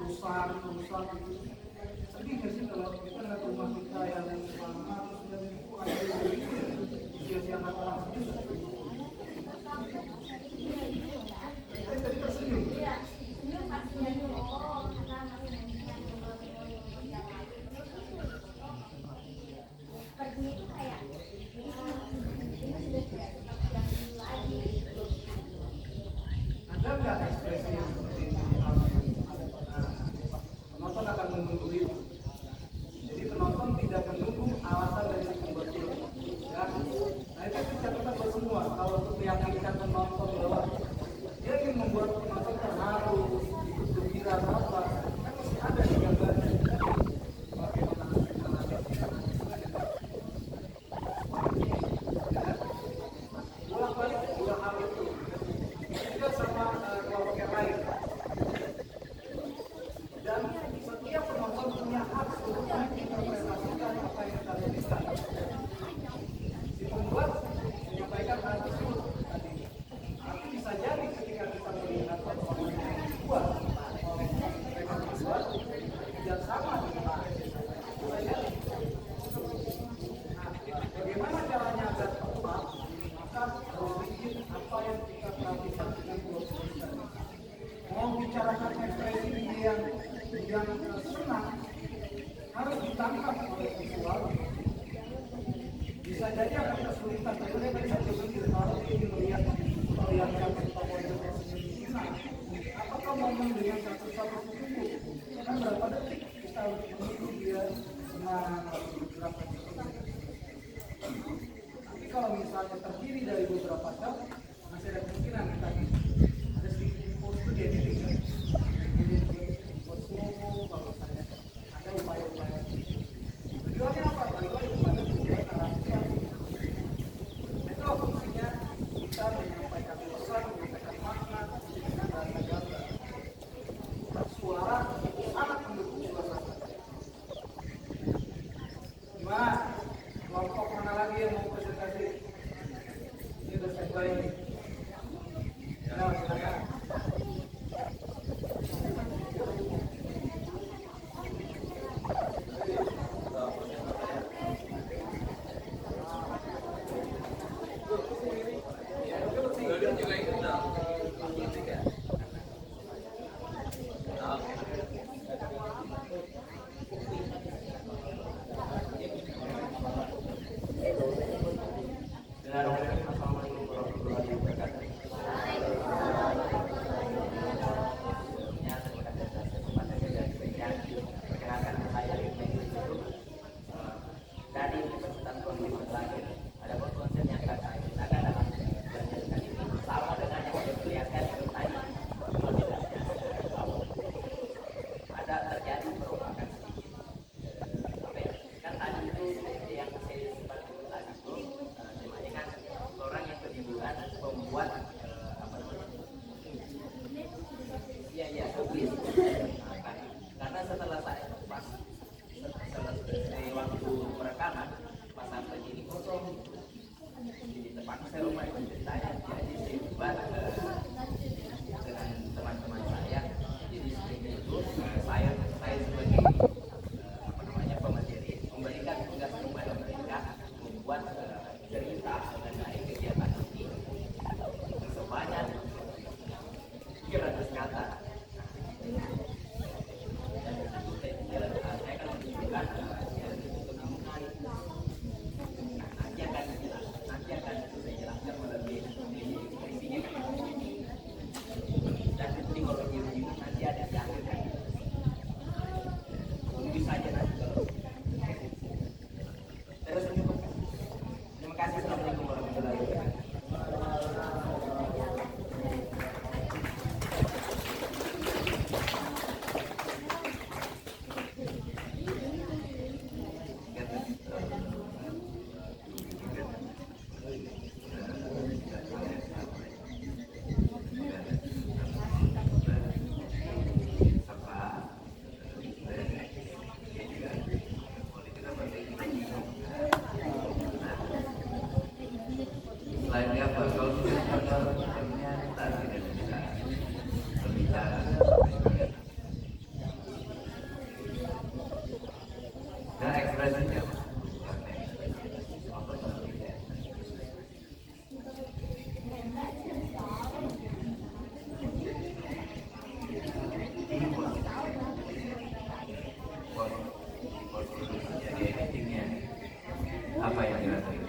[SPEAKER 1] rusak gitu. Sedih nggak sih kalau kita ngeliat rumah kita yang lama terus dan itu ada sia-siakan orang juga. Tadi tersenyum. Ada nggak ekspresi yang seperti ini? Penonton akan menunggu itu. Jadi penonton tidak menunggu alasan dari si pembuat film. Ya. Nah itu catatan buat semua. Kalau untuk meyakinkan penonton bahwa dia ingin membuat penonton terharu, ikut gembira apa, kan mesti ada di gambarnya. Bagaimana bolak-balik dua hal itu. Juga sama kelompok yang lain. Dan setiap penonton punya hak untuk menginterpretasikan apa yang kita tuliskan. Si pembuat menyampaikan hal tersebut tadi. Tapi bisa jadi ketika kita melihat performa yang dibuat oleh mereka pembuat tidak sama dengan apa yang bisa jadi. Nah, bagaimana caranya agar tepat? Maka harus bikin apa yang kita perhatikan dengan tulisan. Mau bicarakan ekspresi yang senang harus ditangkap oleh visual. Bisa jadi akan kesulitan. Tadi saya coba kalau ingin melihat tokoh itu senang, apakah momen dengan satu-satu tubuh kan berapa detik kita menunggu dia senang atau bergerak tapi kalau misalnya terdiri dari beberapa jam masih ada kemungkinan kita ada sedikit info itu dia editing. Kalau saya ada upaya-upaya tujuannya apa? Tujuannya kepada tujuan narasi itu fungsinya kita menyampaikan pesan, menyampaikan makna dengan bahasa suara sangat mendukung suasana. Gimana? Kelompok mana lagi yang mau presentasi? Ini udah standby ini. Ya, silakan.
[SPEAKER 3] Assalamualaikum warahmatullahi wabarakatuh. Perkenalkan saya dari Universitas Kondisi Langit. Ada konsep yang akan kita dalam belajar ini sama dengan yang diperlihatkan tadi. Ada terjadi perubahan kan tadi itu yang saya sempat tadi itu semuanya kan orang yang berhiburan membuat apa namanya iya tulis karena setelah saya pas selesai waktu perekaman pas sampai ini kosong di tempat saya rumah itu ceritanya jadi saya buat dengan teman-teman saya jadi seperti itu saya ekspresinya. Jadi editingnya apa yang dirasain?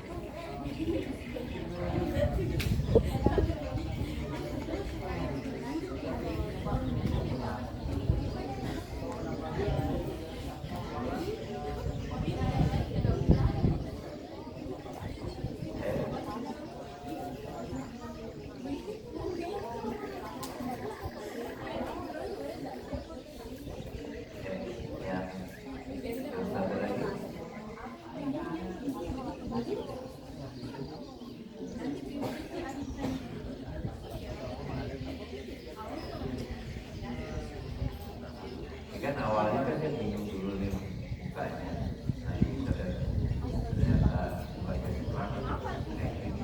[SPEAKER 3] Kan awalnya kan dia bingung dulu nih mukanya, nanti ternyata mukanya kurang kayak gini.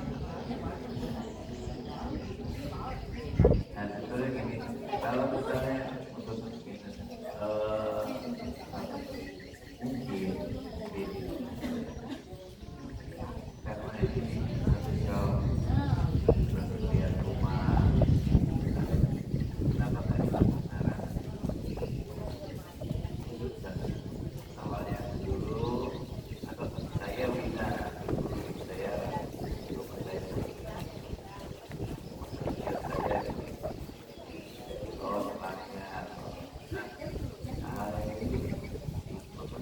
[SPEAKER 3] Nah sebetulnya gini, kalau misalnya untuk mungkin karena ini sosial berpergian rumah, kenapa tadi penasaran? Awalnya dulu atau saya bisa saya lupa saya oh tempatnya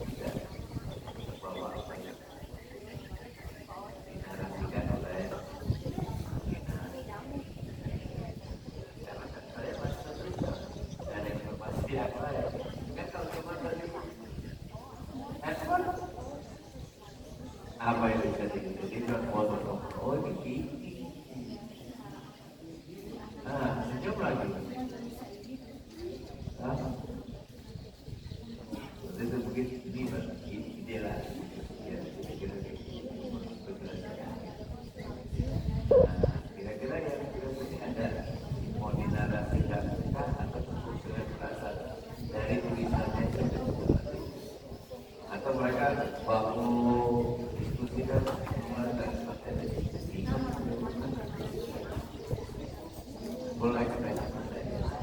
[SPEAKER 3] tidak bawa banyak dinarasikan oleh karena saya masih ada informasi tidak lain kan kalau cuma dari apa yang bisa dikatakan foto oh ini senyum lagi itu begitu ini lah ya kira-kira yang kita punya ada mau dinarasikan atau dengan perasaan dari tulisannya atau mereka baku diskusikan menggunakan materi mulai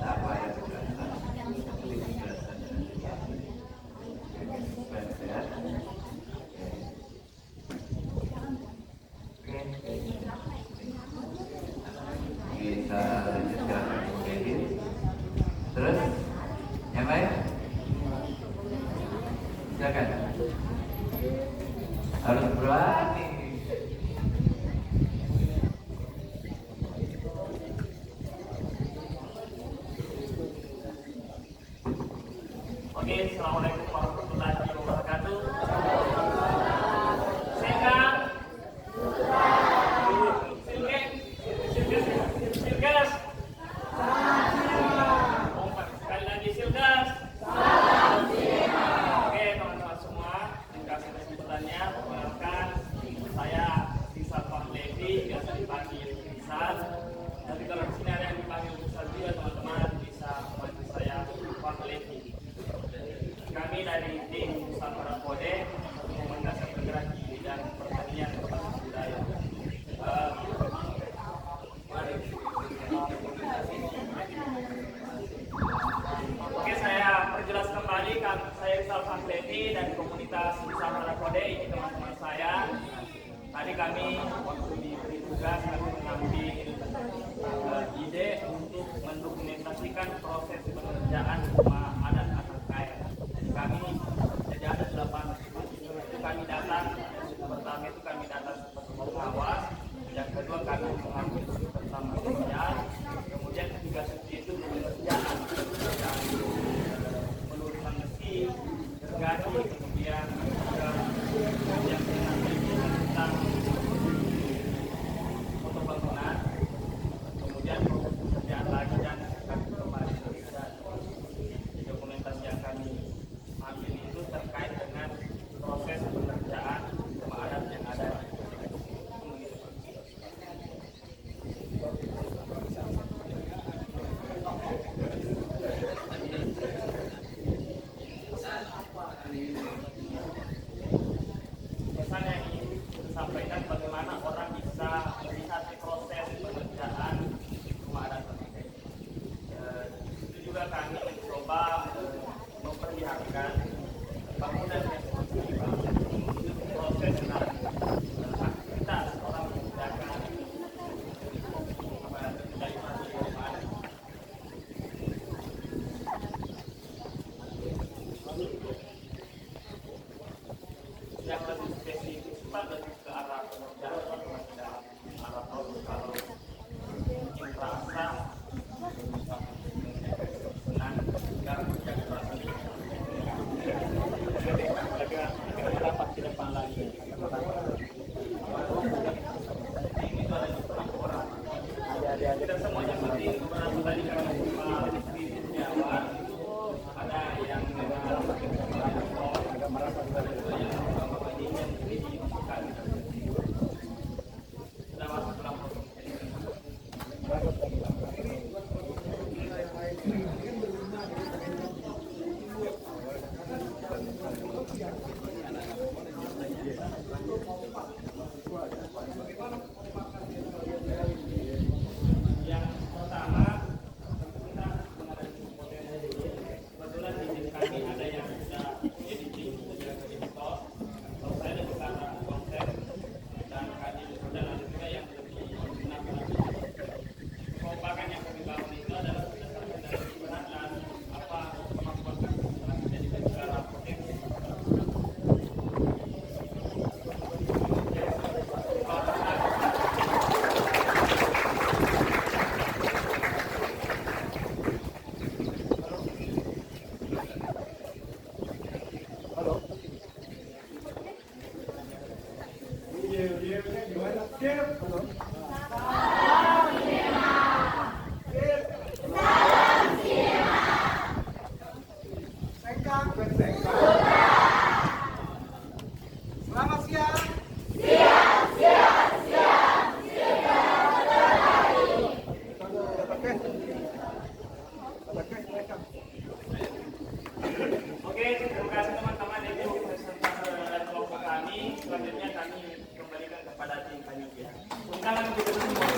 [SPEAKER 3] apa yang dirasakan kita lanjutkan kemudian terus yang lain silakan harus berani.
[SPEAKER 7] Oke, assalamualaikum warahmatullahi wabarakatuh. Sehat. Silgas. Sekali lagi silgas. Oke, teman-teman semua, terima kasih atas kesempatannya. Perkenalkan, saya Rizal Fahlevi, biasa dipanggil Rizal. Tapi kalau di sini ada yang dipanggil Rizal juga, teman-teman bisa memanggil saya Fahlevi. Kami dari tim Nusantara Kode, komunitas yang bergerak di bidang pertanian dan budaya. Oke, saya perjelas kembali, saya Rizal Fahlevi dan komunitas Nusantara Kode. Ini teman-teman saya. Tadi kami waktu diberi tugas kami mengambil ide untuk mendokumentasikan proses pengerjaan rumah adat atau kaya. Kami jadi ada 8 itu kami datang. Yang pertama itu kami datang sebagai pengawas, yang kedua kami mengambil bersama sosial, kemudian ketiga itu pengerjaan pelurusan mesin, gergaji, kemudian yang tentang foto bangunan, kemudian pekerjaan lagi dan kami kembali dokumentasi yang kami ambil itu terkait dengan proses pengerjaan rumah adat yang ada. cepat lebih ke arah pekerjaan atau tidak arah produk. Kalau mungkin rasa senang dan agak dapat ke depan lagi. Ini itu ada orang. Kita semuanya pasti merasa tadi karena di awal ada yang
[SPEAKER 1] Selamat siang.
[SPEAKER 7] Oke, terima kasih teman-teman. Itu presentasi dari kelompok kami. Selanjutnya kami kembalikan kepada tim panitia. Undangan untuk semua.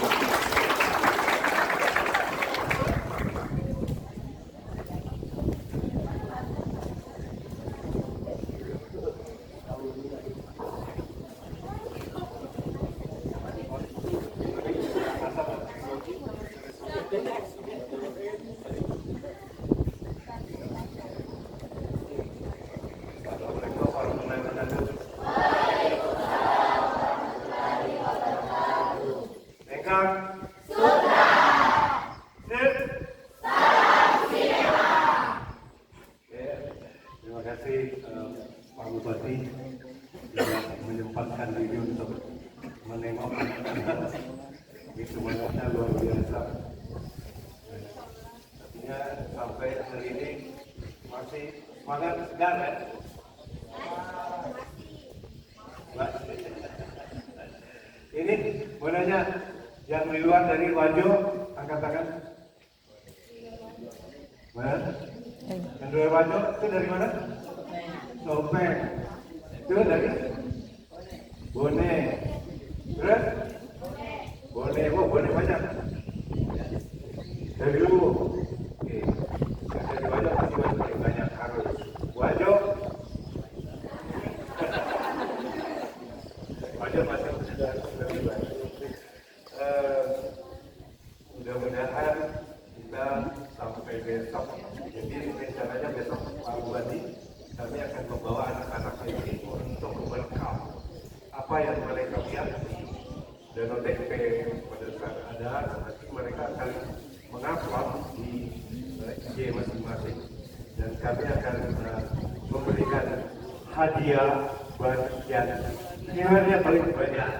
[SPEAKER 3] Terima kasih Pak Bupati sudah menyempatkan diri untuk menengok anak-anak. Ini semangatnya luar biasa. Artinya sampai hari ini masih semangat segar ya? Ini mau nanya, yang di luar dari Wajo, angkat tangan. Mana? Yang dari Wajo itu dari mana? Sopeng. Itu dari Bone. Terus? Bone. Oh, Bone banyak. Dari lu. Oke. Yang dari Wajo masih banyak harus. Wajo. Wajo masih lebih banyak. Mudah-mudahan kita sampai besok. Jadi rencananya besok Pak Bupati kami akan membawa anak-anak ini untuk merekam apa yang mereka lihat di Danau TP pada saat ada. Nanti mereka akan mengupload di IG masing-masing dan kami akan memberikan hadiah buat yang nilainya paling banyak.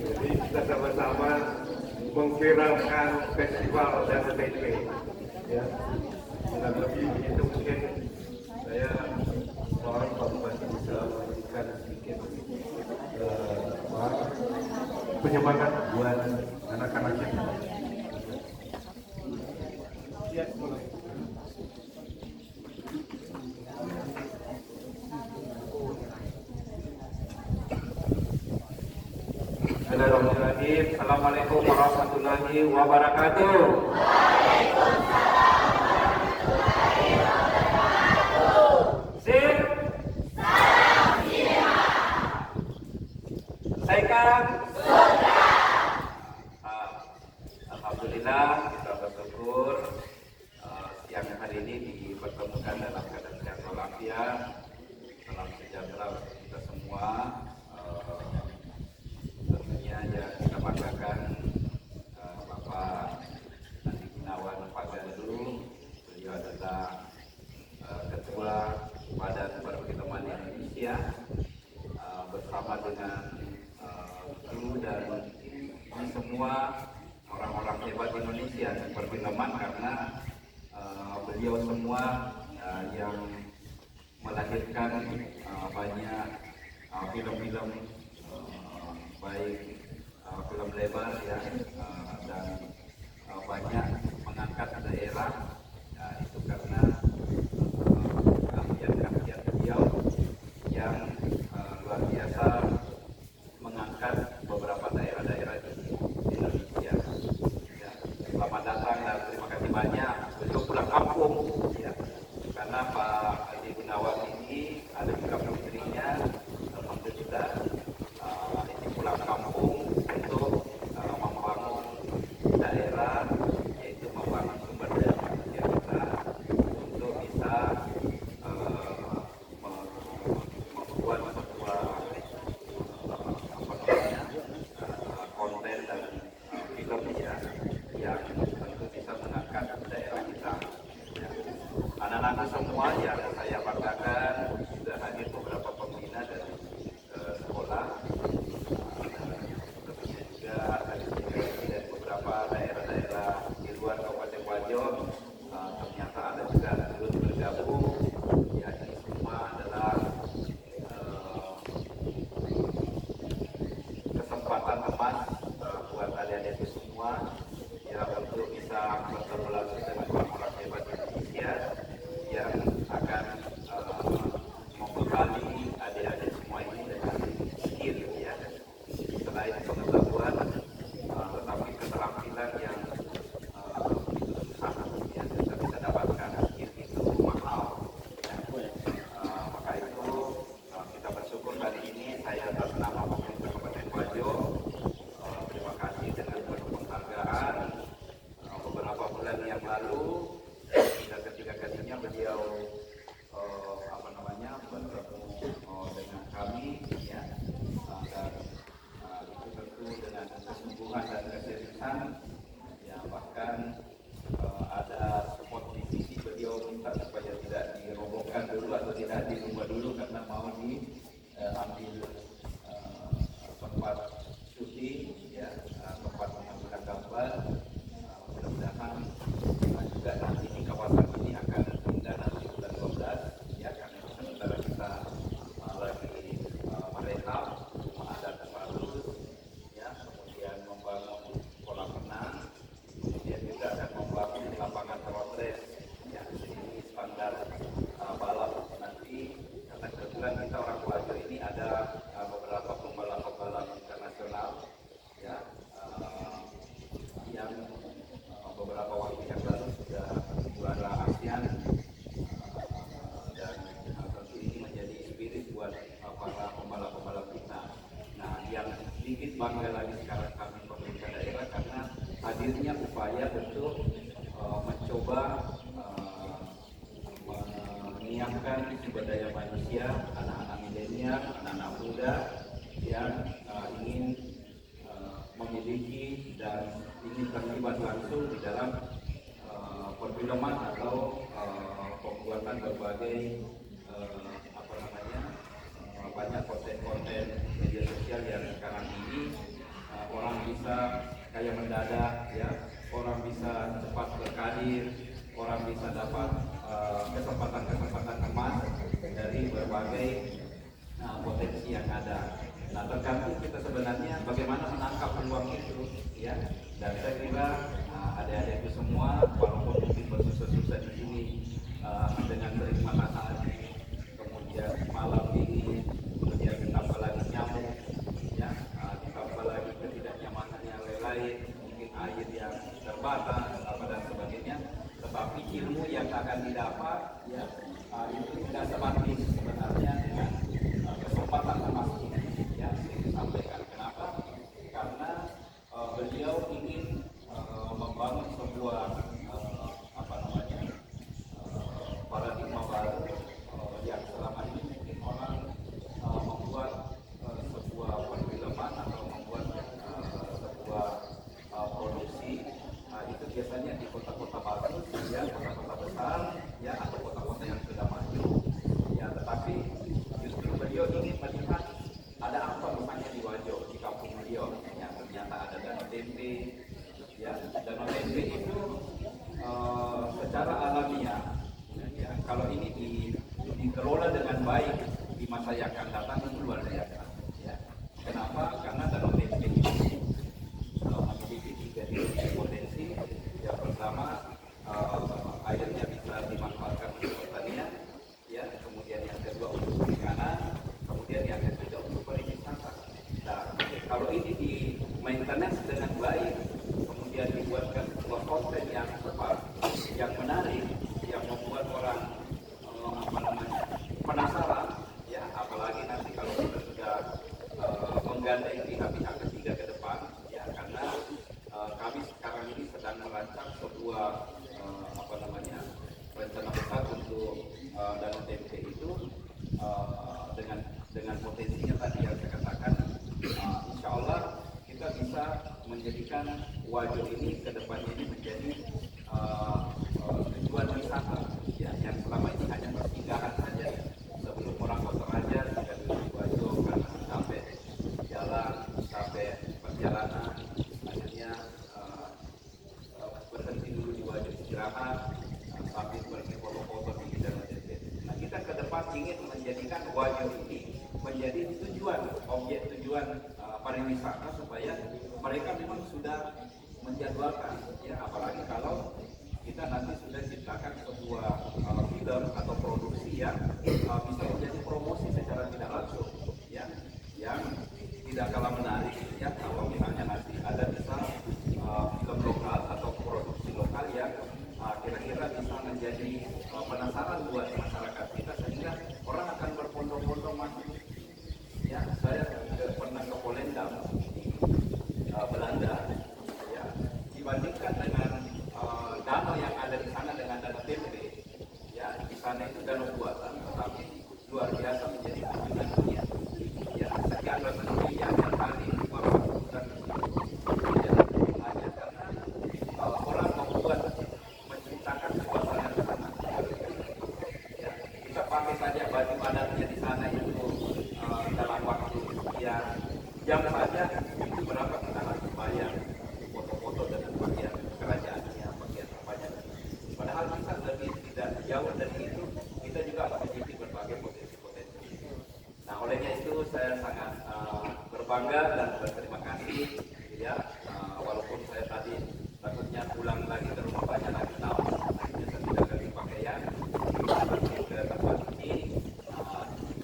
[SPEAKER 3] Jadi kita sama-sama mengviralkan festival Danau TP. Ya, dan lebih begitu mungkin saya mohon Pak Bupati bisa memberikan sedikit penyemangat buat anak-anak kita. Ya, boleh. Bismillahirrahmanirrahim. Assalamualaikum warahmatullahi wabarakatuh. Sip. Selesaikan. Alhamdulillah kita bersyukur siang hari ini dipertemukan dalam keadaan sehat walafiat, salam sejahtera bagi kita semua. Tentunya yang kita banggakan Bapak Andi Gunawan Pagandul, beliau adalah Ketua Badan Perfilman Indonesia, bersama dengan kru dan ini semua orang-orang hebat Indonesia di perfilman, karena beliau semua yang melahirkan banyak film-film, baik film lebar ya, dan banyak mengangkat daerah. Itu karena keahlian beliau yang luar biasa mengangkat beberapa daerah-daerah di Indonesia. Ya, selamat datang dan terima kasih banyak. Beliau pulang kampung ya, karena Pak Andi Gunawan ini ada juga putrinya, alhamdulillah ini pulang kampung untuk membangun daerah, yaitu membangun sumber daya manusia kita untuk bisa membuat sebuah konten dan film ya, yang tentu bisa mengangkat daerah kita. Ya. Anak-anak semua yang saya banggakan sudah hadir beberapa pembina dari sekolah, tentunya juga dari beberapa daerah-daerah di luar Kabupaten Wajo. Ternyata ada juga turut bergabung. Ya, ini semua adalah kesempatan emas buat adik-adik itu semua ya, untuk bisa bertemu lagi dengan orang-orang hebat Indonesia yang akan membekali adik-adik semua ini dengan skill ya, selain pengetahuan tetapi keterampilan yang sangat ya, kita bisa dapatkan. Skill itu mahal ya. Maka itu kita bersyukur kali ini saya atas nama pemerintah Kabupaten Wajo terima kasih dengan penuh penghargaan. Beberapa bulan yang lalu ketika kalinya beliau bertemu dengan kami ya, dan itu tentu dengan kesungguhan dan keseriusan ya, bahkan ada support di sisi beliau minta supaya tidak dirobohkan dulu atau tidak dirubah dulu karena mau diambil tempat syuting ya, tempat mengambil gambar. Mudah-mudahan juga nanti di kawasan ini akan pindah nanti bulan 12 ya, karena sementara kita lagi merehab rumah adat baru ya, kemudian membangun kolam renang, kemudian juga akan membangun lapangan road race ya, ini standar balap nanti, karena kebetulan kita orang Wajo ini ada beberapa pembalap internasional ya, yang beberapa waktu yang lalu sudah juara ASEAN, dan tentu ini menjadi spirit buat para pembalap-pembalap kita. Nah, yang sedikit bangga lagi sekarang kami pemerintah daerah karena hadirnya upaya untuk mencoba menyiapkan sumber daya manusia, anak-anak milenial, anak-anak muda yang ingin memiliki dan ingin terlibat langsung di dalam perfilman atau pembuatan berbagai banyak konten-konten media sosial yang sekarang ini orang bisa kayak mendadak ya, orang bisa cepat berkarir, orang bisa dapat kesempatan-kesempatan emas dari berbagai potensi yang ada. Nah, tergantung kita sebenarnya bagaimana menangkap peluang itu ya. Dan saya kira adik-adik itu semua walaupun mungkin bersusah-susah di sini dengan terik matahari, kemudian malam dingin, kemudian ditambah lagi nyamuk ya, ditambah lagi ketidaknyamanan yang lain, mungkin air yang terbatas apa dan sebagainya, tetapi ilmu yang akan didapat ya itu tidak sebanding sebenarnya dengan kesempatan emas ini ya. Saya sampaikan kenapa, karena beliau ingin membangun sebuah baik di masa yang akan datang itu luar biasa. Ya. Kenapa? Karena dalam tempe ini memiliki tiga potensi. Yang pertama, airnya bisa dimanfaatkan untuk pertanian, ya. Kemudian yang kedua untuk perikanan, kemudian yang ketiga untuk pariwisata. Nah, kalau ini di maintenance dengan baik, kemudian dibuatkan sebuah konten yang tepat, yang menarik, yang membuat orang penasaran, ya. Apalagi nanti kalau kita sudah menggandeng pihak-pihak ketiga ke depan, ya, karena kami sekarang ini sedang merancang sebuah rencana besar untuk Danau Tempe itu dengan potensinya tadi yang saya katakan, insya Allah kita bisa menjadikan Wajo ini ke depannya ini menjadi tujuan wisata, ya, yang selama ini hanya persinggahan saja. Sebelum orang Kota Raja sudah di Wajo karena sampai jalan, sampai perjalanan, akhirnya berhenti dulu di Wajo istirahat, sambil pergi foto-foto di Danau Tempe. Nah, kita ke depan ingin menjadikan Wajo ini menjadi objek tujuan pariwisata supaya mereka memang sudah menjadwalkan, ya, apalagi kalau kita nanti sudah ciptakan sebuah film atau produksi yang bisa menjadi promosi secara tidak langsung, ya, yang tidak kalah menarik, ya, kalau misalnya nanti ada misal film lokal atau produksi lokal yang kira-kira bisa menjadi penasaran buat masyarakat kita sehingga orang akan berbondong-bondong masuk. Ya, saya pernah ke Volendam di Belanda, ya, dibandingkan dengan danau yang ada di sana dengan Danau Tempe, ya, di sana itu danau buatan, tetapi luar biasa menjadi kunjungan dunia. Ya, sekian ratus miliar yang kali dan hanya karena orang membuat menciptakan suasana di sana. Ya, kita pakai saja baju adatnya di sana itu dalam waktu sekian jam saja itu berapa kita harus bayar foto-foto dengan pakaian kerajaannya, pakaian apanya. Padahal kita lebih tidak jauh dari itu, kita juga memiliki berbagai potensi-potensi. Nah, olehnya itu saya sangat berbangga dan berterima kasih, ya, walaupun saya tadi takutnya pulang lagi ke rumah banyak lagi tahun, akhirnya saya tidak ganti pakaian, pergi ke tempat ini,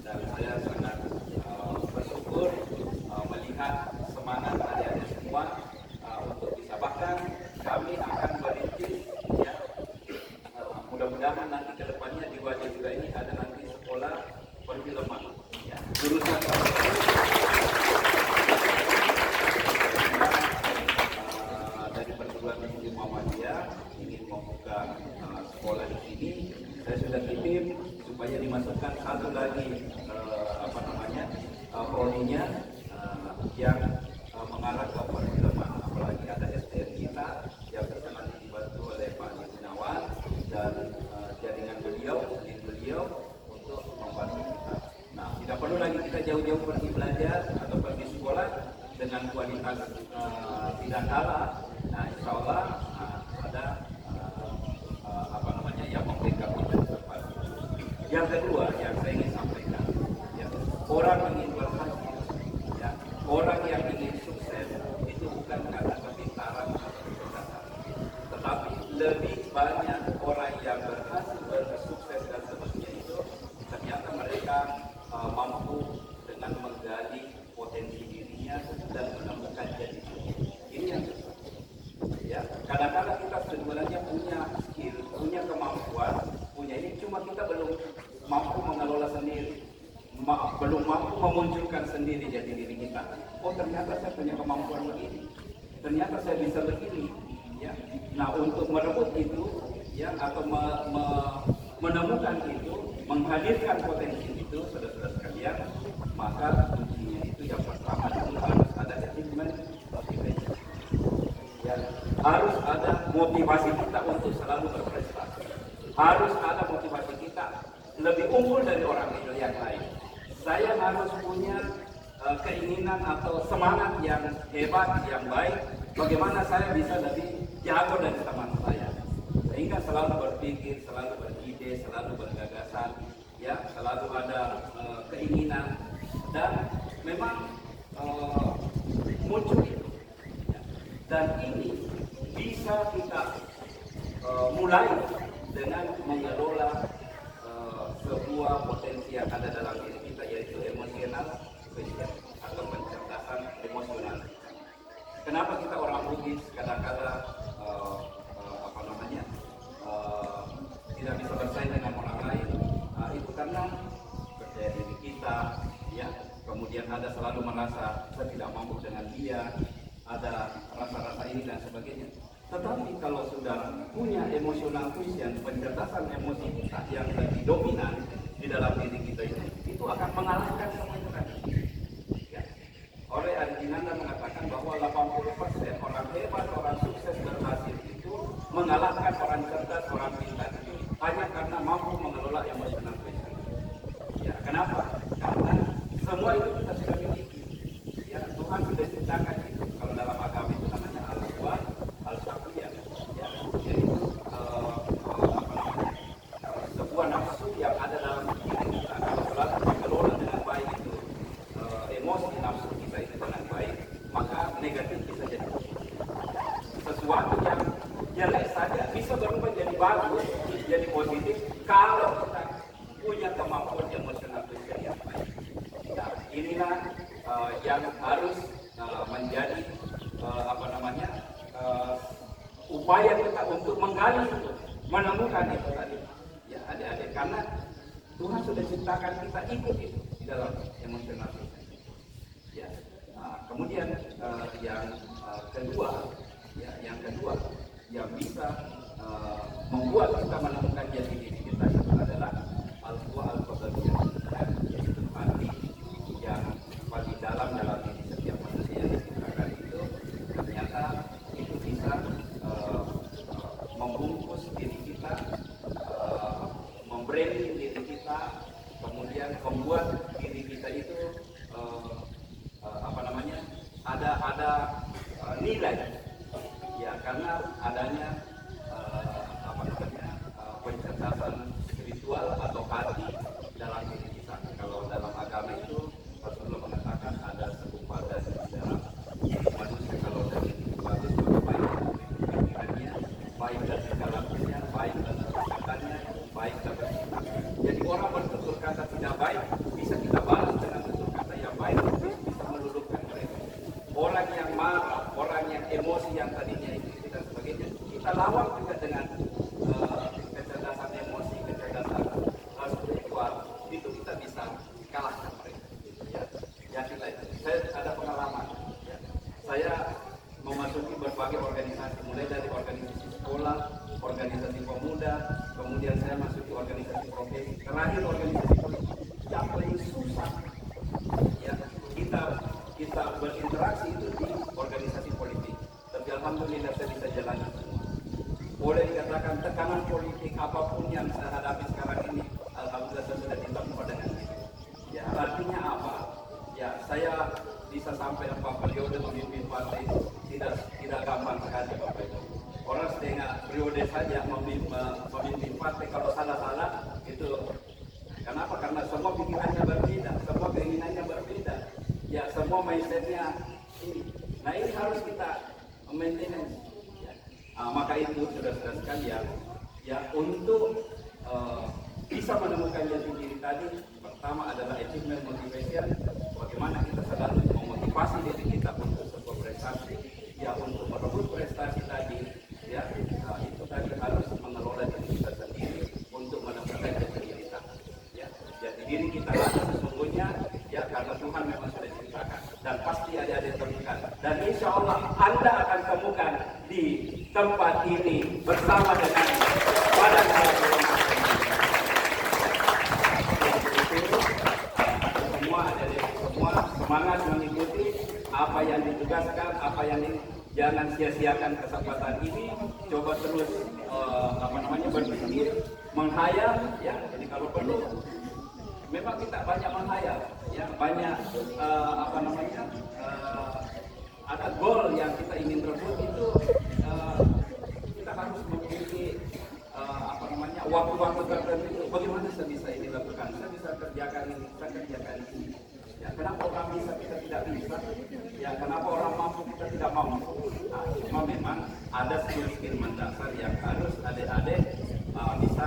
[SPEAKER 3] dan saya sangat bersyukur melihat semangat adik-adik semua untuk bisa, bahkan kami akan merintis, ya, mudah-mudahan nanti ke depannya di Wajo juga ini ada nanti sekolah perfilman, ya, jurusan dari perguruan tinggi Muhammadiyah ingin membuka sekolah di sini. Saya sudah titip supaya dimasukkan satu lagi prodinya yang mengarah ke perfilman, apalagi ada SDN kita yang bisa nanti dibantu oleh Pak Gunawan dan jaringan beliau untuk membantu kita. Nah, tidak perlu lagi kita jauh-jauh pergi belajar atau pergi sekolah dengan kualitas tidak kalah. Nah, insya Allah ada yang memberikan kita tempat. Yang kedua yang saya ingin sampaikan, ya, orang ingin berhasil, ya, orang yang ingin sukses itu bukan karena kepintaran atau kecerdasan, tetapi lebih banyak orang yang berhasil, bersukses dan seterusnya itu ternyata mereka mampu dengan menggali potensi dirinya dan menemukan jati diri. Ini yang susah. Ya, kadang-kadang kita sebenarnya punya skill, punya kemampuan, punya ini, cuma kita belum mampu mengelola sendiri, belum mampu memunculkan sendiri jati diri kita. Oh, ternyata saya punya kemampuan begini, ternyata saya bisa begini, ya. Nah, untuk merebut itu, ya, atau menemukan itu, menghadirkan potensi itu, saudara-saudara sekalian, maka kuncinya itu yang pertama itu harus ada achievement motivation. Ya, harus ada motivasi kita untuk selalu berprestasi. Harus ada motivasi kita lebih unggul dari orang yang lain. Saya harus punya keinginan atau semangat yang hebat, yang baik. Bagaimana saya bisa lebih jago dari teman saya, sehingga selalu berpikir, selalu beride, selalu bergagasan ya selalu ada keinginan dan memang muncul itu. Dan ini bisa kita mulai dengan mengelola sebuah potensi yang ada dalam diri kita, yaitu emosional quotient atau pencerdasan emosional. Kenapa kita orang Bugis kadang-kadang tidak bisa bersaing dengan orang lain? Itu karena percaya diri kita, ya. Kemudian ada selalu merasa saya tidak mampu dengan dia, ada rasa-rasa ini dan sebagainya. Tetapi kalau sudah punya emosional quotient, pencerdasan emosi kita yang lebih dominan di dalam diri kita itu akan mengalahkan semua itu tadi. Ya. Oleh Arjinanda mengatakan bahwa 80% orang hebat, orang sukses berhasil itu mengalahkan orang cerdas, orang pintar itu hanya karena mampu mengelola emosional quotient. Ya, kenapa? Karena semua itu kita sudah miliki. Ya, Tuhan sudah ciptakan itu. Kalau dalam agama itu namanya al-quwwah al-syafiyah. Ya, yaitu sebuah nafsu yang ada dalam diri kita. Kalau selalu dikelola dengan baik itu emosi nafsu kita itu dengan baik, maka negatif bisa jadi sesuatu yang jelek saja bisa berubah jadi bagus, jadi positif kalau kita punya kemampuan emosional yang baik. Nah, inilah yang harus menjadi upaya kita untuk menggali itu, menemukan itu tadi. Ya, adik-adik, karena Tuhan sudah ciptakan kita ikut itu di dalam emosional. Ya. Kemudian yang kedua yang bisa membuat kita menemukan jati diri kita itu adalah al-quwwah al-qadariyah, yaitu arti yang paling dalam diri setiap manusia yang diciptakan itu ternyata itu bisa membungkus diri kita, membranding diri kita, kemudian membuat diri kita itu ada nilai, ya, karena adanya pencerdasan spiritual atau hati dalam diri kita. Kalau dalam agama itu Rasulullah mengatakan ada segumpadan di dalam manusia, kalau dari bagus maka baik pikirannya, baik dari segala-galanya, baik dari perkataannya, baik dari sikap. Jadi orang bertutur kata tidak baik bisa kita balas dengan tutur kata yang baik, bisa meluluhkan mereka. Orang yang marah, orang yang emosi yang tadinya itu dan sebagainya, kita lawan juga dengan kecerdasan emosi, kecerdasan spiritual, itu kita bisa kalahkan mereka. Ya, saya ada pengalaman. Ya. Saya memasuki berbagai organisasi, mulai dari organisasi sekolah, organisasi pemuda, kemudian saya masuki organisasi profesi, terakhir organisasi politik. Yang paling susah, ya, kita berinteraksi itu di organisasi politik. Tapi alhamdulillah saya bisa jalani semua. Boleh dikatakan tekanan politik apapun yang saya hadapi sekarang ini, alhamdulillah saya sudah ditempa dengan itu. Ya, artinya apa? Ya, saya bisa sampai 4 periode memimpin partai itu tidak gampang sekali, Bapak Ibu. Orang setengah periode saja memimpin partai, kalau salah-salah itu. Kenapa? Karena semua pikirannya berbeda, semua keinginannya berbeda. Ya, semua mindsetnya ini. Nah, ini harus kita maintenance. Ya. Maka itu saudara-saudara sekalian, ya, untuk bisa menemukan jati diri tadi, pertama adalah achievement motivation. Bagaimana kita selalu memotivasi diri kita untuk sebuah prestasi, ya, untuk merebut prestasi tadi, ya, itu tadi harus mengelola diri kita sendiri untuk menemukan jati diri kita. Ya, jati diri kita sesungguhnya, ya, karena Tuhan memang sudah ciptakan dan pasti ada temukan. Dan insya Allah Anda akan temukan di tempat ini bersama dengan Badan Kalangan. Semua semangat mengikuti apa yang ditugaskan, apa yang jangan sia-siakan kesempatan ini. Coba terus berpikir, menghayal, ya. Jadi kalau perlu, memang kita banyak menghayal, ya, banyak ada goal yang kita ingin rebut itu, kita harus memiliki waktu-waktu tertentu. Bagaimana sebisa ini lakukan, saya bisa kerjakan ini, saya kerjakan ini. Ya, kenapa orang bisa kita tidak bisa? Ya, kenapa orang mampu kita tidak mampu? Nah, cuma memang ada skill-skill mendasar yang harus adik-adik bisa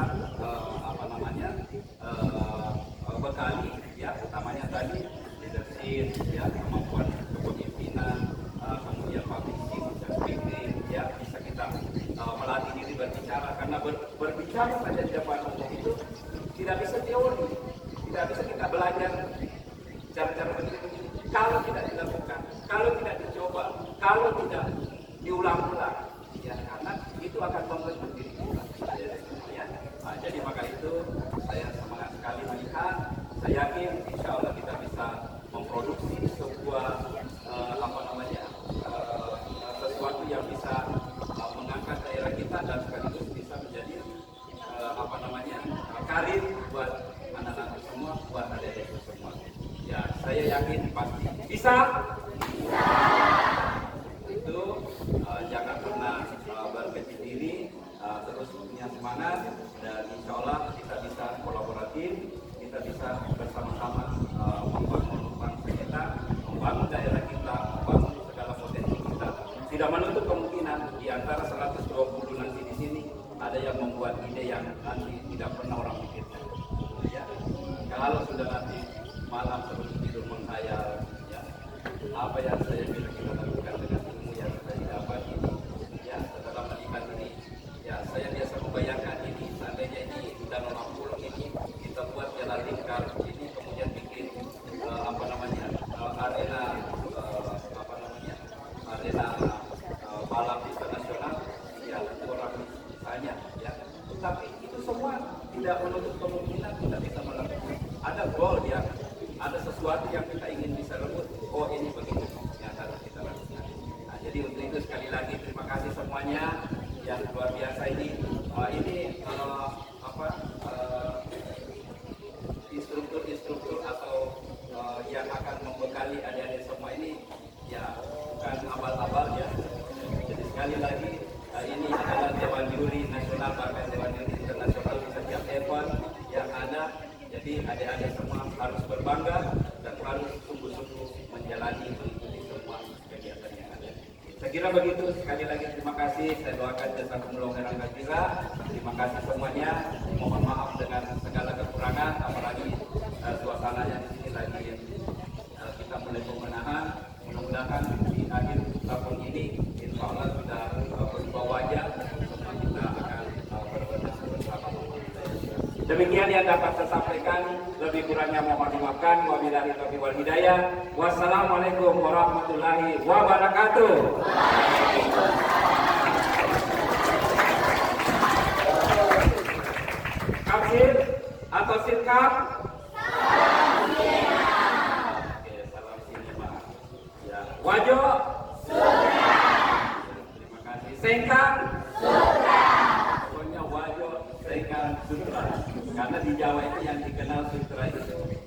[SPEAKER 3] bekali, ya, utamanya tadi leadership, ya, kemampuan kepemimpinan, kemudian public speaking, ya, bisa kita melatih diri berbicara, karena berbicara saja di depan umum itu tidak bisa teori, tidak bisa kita belajar cara-cara begini kalau tidak dilakukan, kalau tidak dicoba, kalau tidak diulang-ulang, ya, karena itu akan membentuk diri kita. Ya. Nah, jadi maka itu saya semangat sekali melihat, saya yakin insya Allah kita bisa memproduksi sebuah sesuatu yang bisa mengangkat daerah kita dan sekaligus bisa menjadi karir buat anak-anak semua, buat adik-adik semua. Ya, saya yakin pasti bisa. Itu jangan pernah berkecil diri, terus punya semangat, dan insya Allah kita bisa kolaboratif, kita bisa bersama-sama membangun bangsa kita, membangun daerah kita, membangun segala potensi kita. Tidak menutup kemungkinan di antara 120 nanti di sini ada yang membuat ide yang nanti tidak pernah orang pikirkan. Ya, kalau sudah nanti malam sebelum tidur menghayal, ya, apa yang saya kira-kira lakukan dengan ilmu yang saya dapat ini, ya, setelah melihat ini, ya, saya biasa membayangkan ini, seandainya ini Danau Lampulung ini kita buat jalan lingkar ini, kemudian bikin arena balap internasional, ya, kurang banyak, ya, tapi itu semua tidak menutup kemungkinan kita bisa melakukan. Ada goal, ya, ada sesuatu yang kita ingin bisa rebut. Oh, ini begitu yang harus kita lakukan. Nah, jadi untuk itu sekali lagi terima kasih semuanya yang luar biasa ini. Instruktur atau yang akan membekali adik-adik semua ini, ya, bukan abal-abal, ya. Jadi sekali lagi ini adalah Dewan Juri Nasional, bahkan Dewan Juri Internasional di setiap event yang ada. Jadi adik-adik semua harus berbangga dan harus sungguh-sungguh menjalani mengikuti semua kegiatan yang ada. Saya kira begitu. Sekali lagi terima kasih. Saya doakan jazakumullah khairan katsira. Terima kasih semuanya. Mohon maaf dengan segala kekurangan, apalagi suasananya di sini lagi kita mulai pembenahan. Mudah-mudahan di akhir tahun ini insya Allah sudah berubah wajah. Semua kita akan berbeda bersama. Demikian yang dapat saya sampaikan, lebih kurangnya mohon dimaafkan. Wabillahi taufiq wal hidayah. Wassalamualaikum warahmatullahi wabarakatuh. Kapsir atau sirkap? Oke, salam sinema. Ya, wajo? Terima kasih. Sengkang? Pokoknya wajo, sengkang, sutra. Karena di Jawa itu yang dikenal sutra itu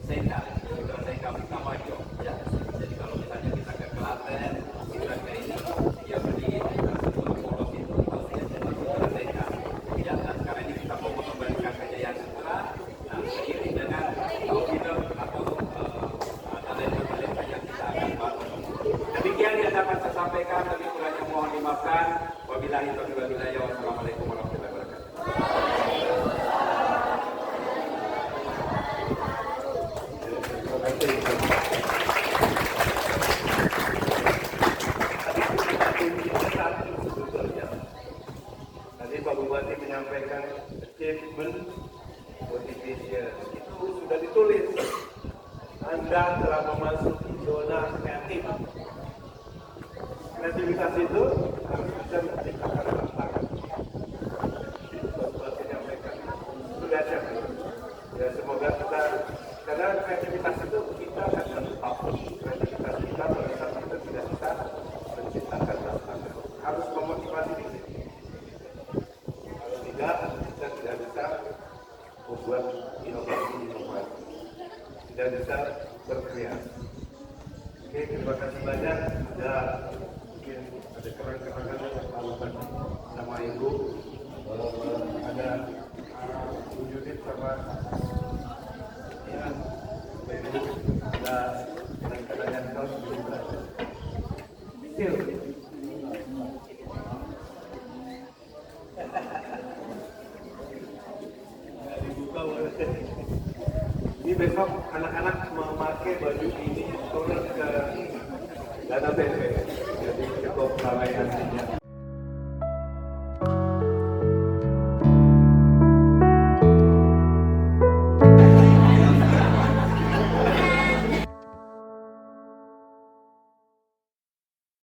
[SPEAKER 3] sengkang. Sutra sengkang kita wajo, ya. Jadi kalau misalnya kita ke Klaten, kita ke ini, ya beli sebuah polos itu sutra sengkang. Ya, dan sekarang ini kita mau mengembalikan kejayaan sutra. Nah, seiring dengan film atau talenta-talenta yang kita akan bangun. Demikian yang dapat saya sampaikan, lebih kurangnya mohon dimaafkan. Wabillahi taufiq wal hidayah. Wassalamualaikum warahmatullahi wabarakatuh.
[SPEAKER 8] Tadi Pak Bupati menyampaikan achievement motivation itu sudah ditulis. Anda telah memasuki zona kreatif. Kreativitas itu harus bisa menciptakan tantangan. Pak Bupati menyampaikan itu dasar. Ya, semoga kita, karena kreativitas itu kita akan apapun kreativitas kita pada saat kita tidak bisa menciptakan tantangan. Harus memotivasi diri. Kalau tidak, kita tidak bisa membuat inovasi, tidak bisa berkreasi. Oke, terima kasih banyak. Mungkin ada kerang-kerangan yang lakukan sama Ibu. Ada Bu Judit sama Sil. Ini besok anak-anak memakai baju ini turun ke database, jadi cukup ramai nantinya.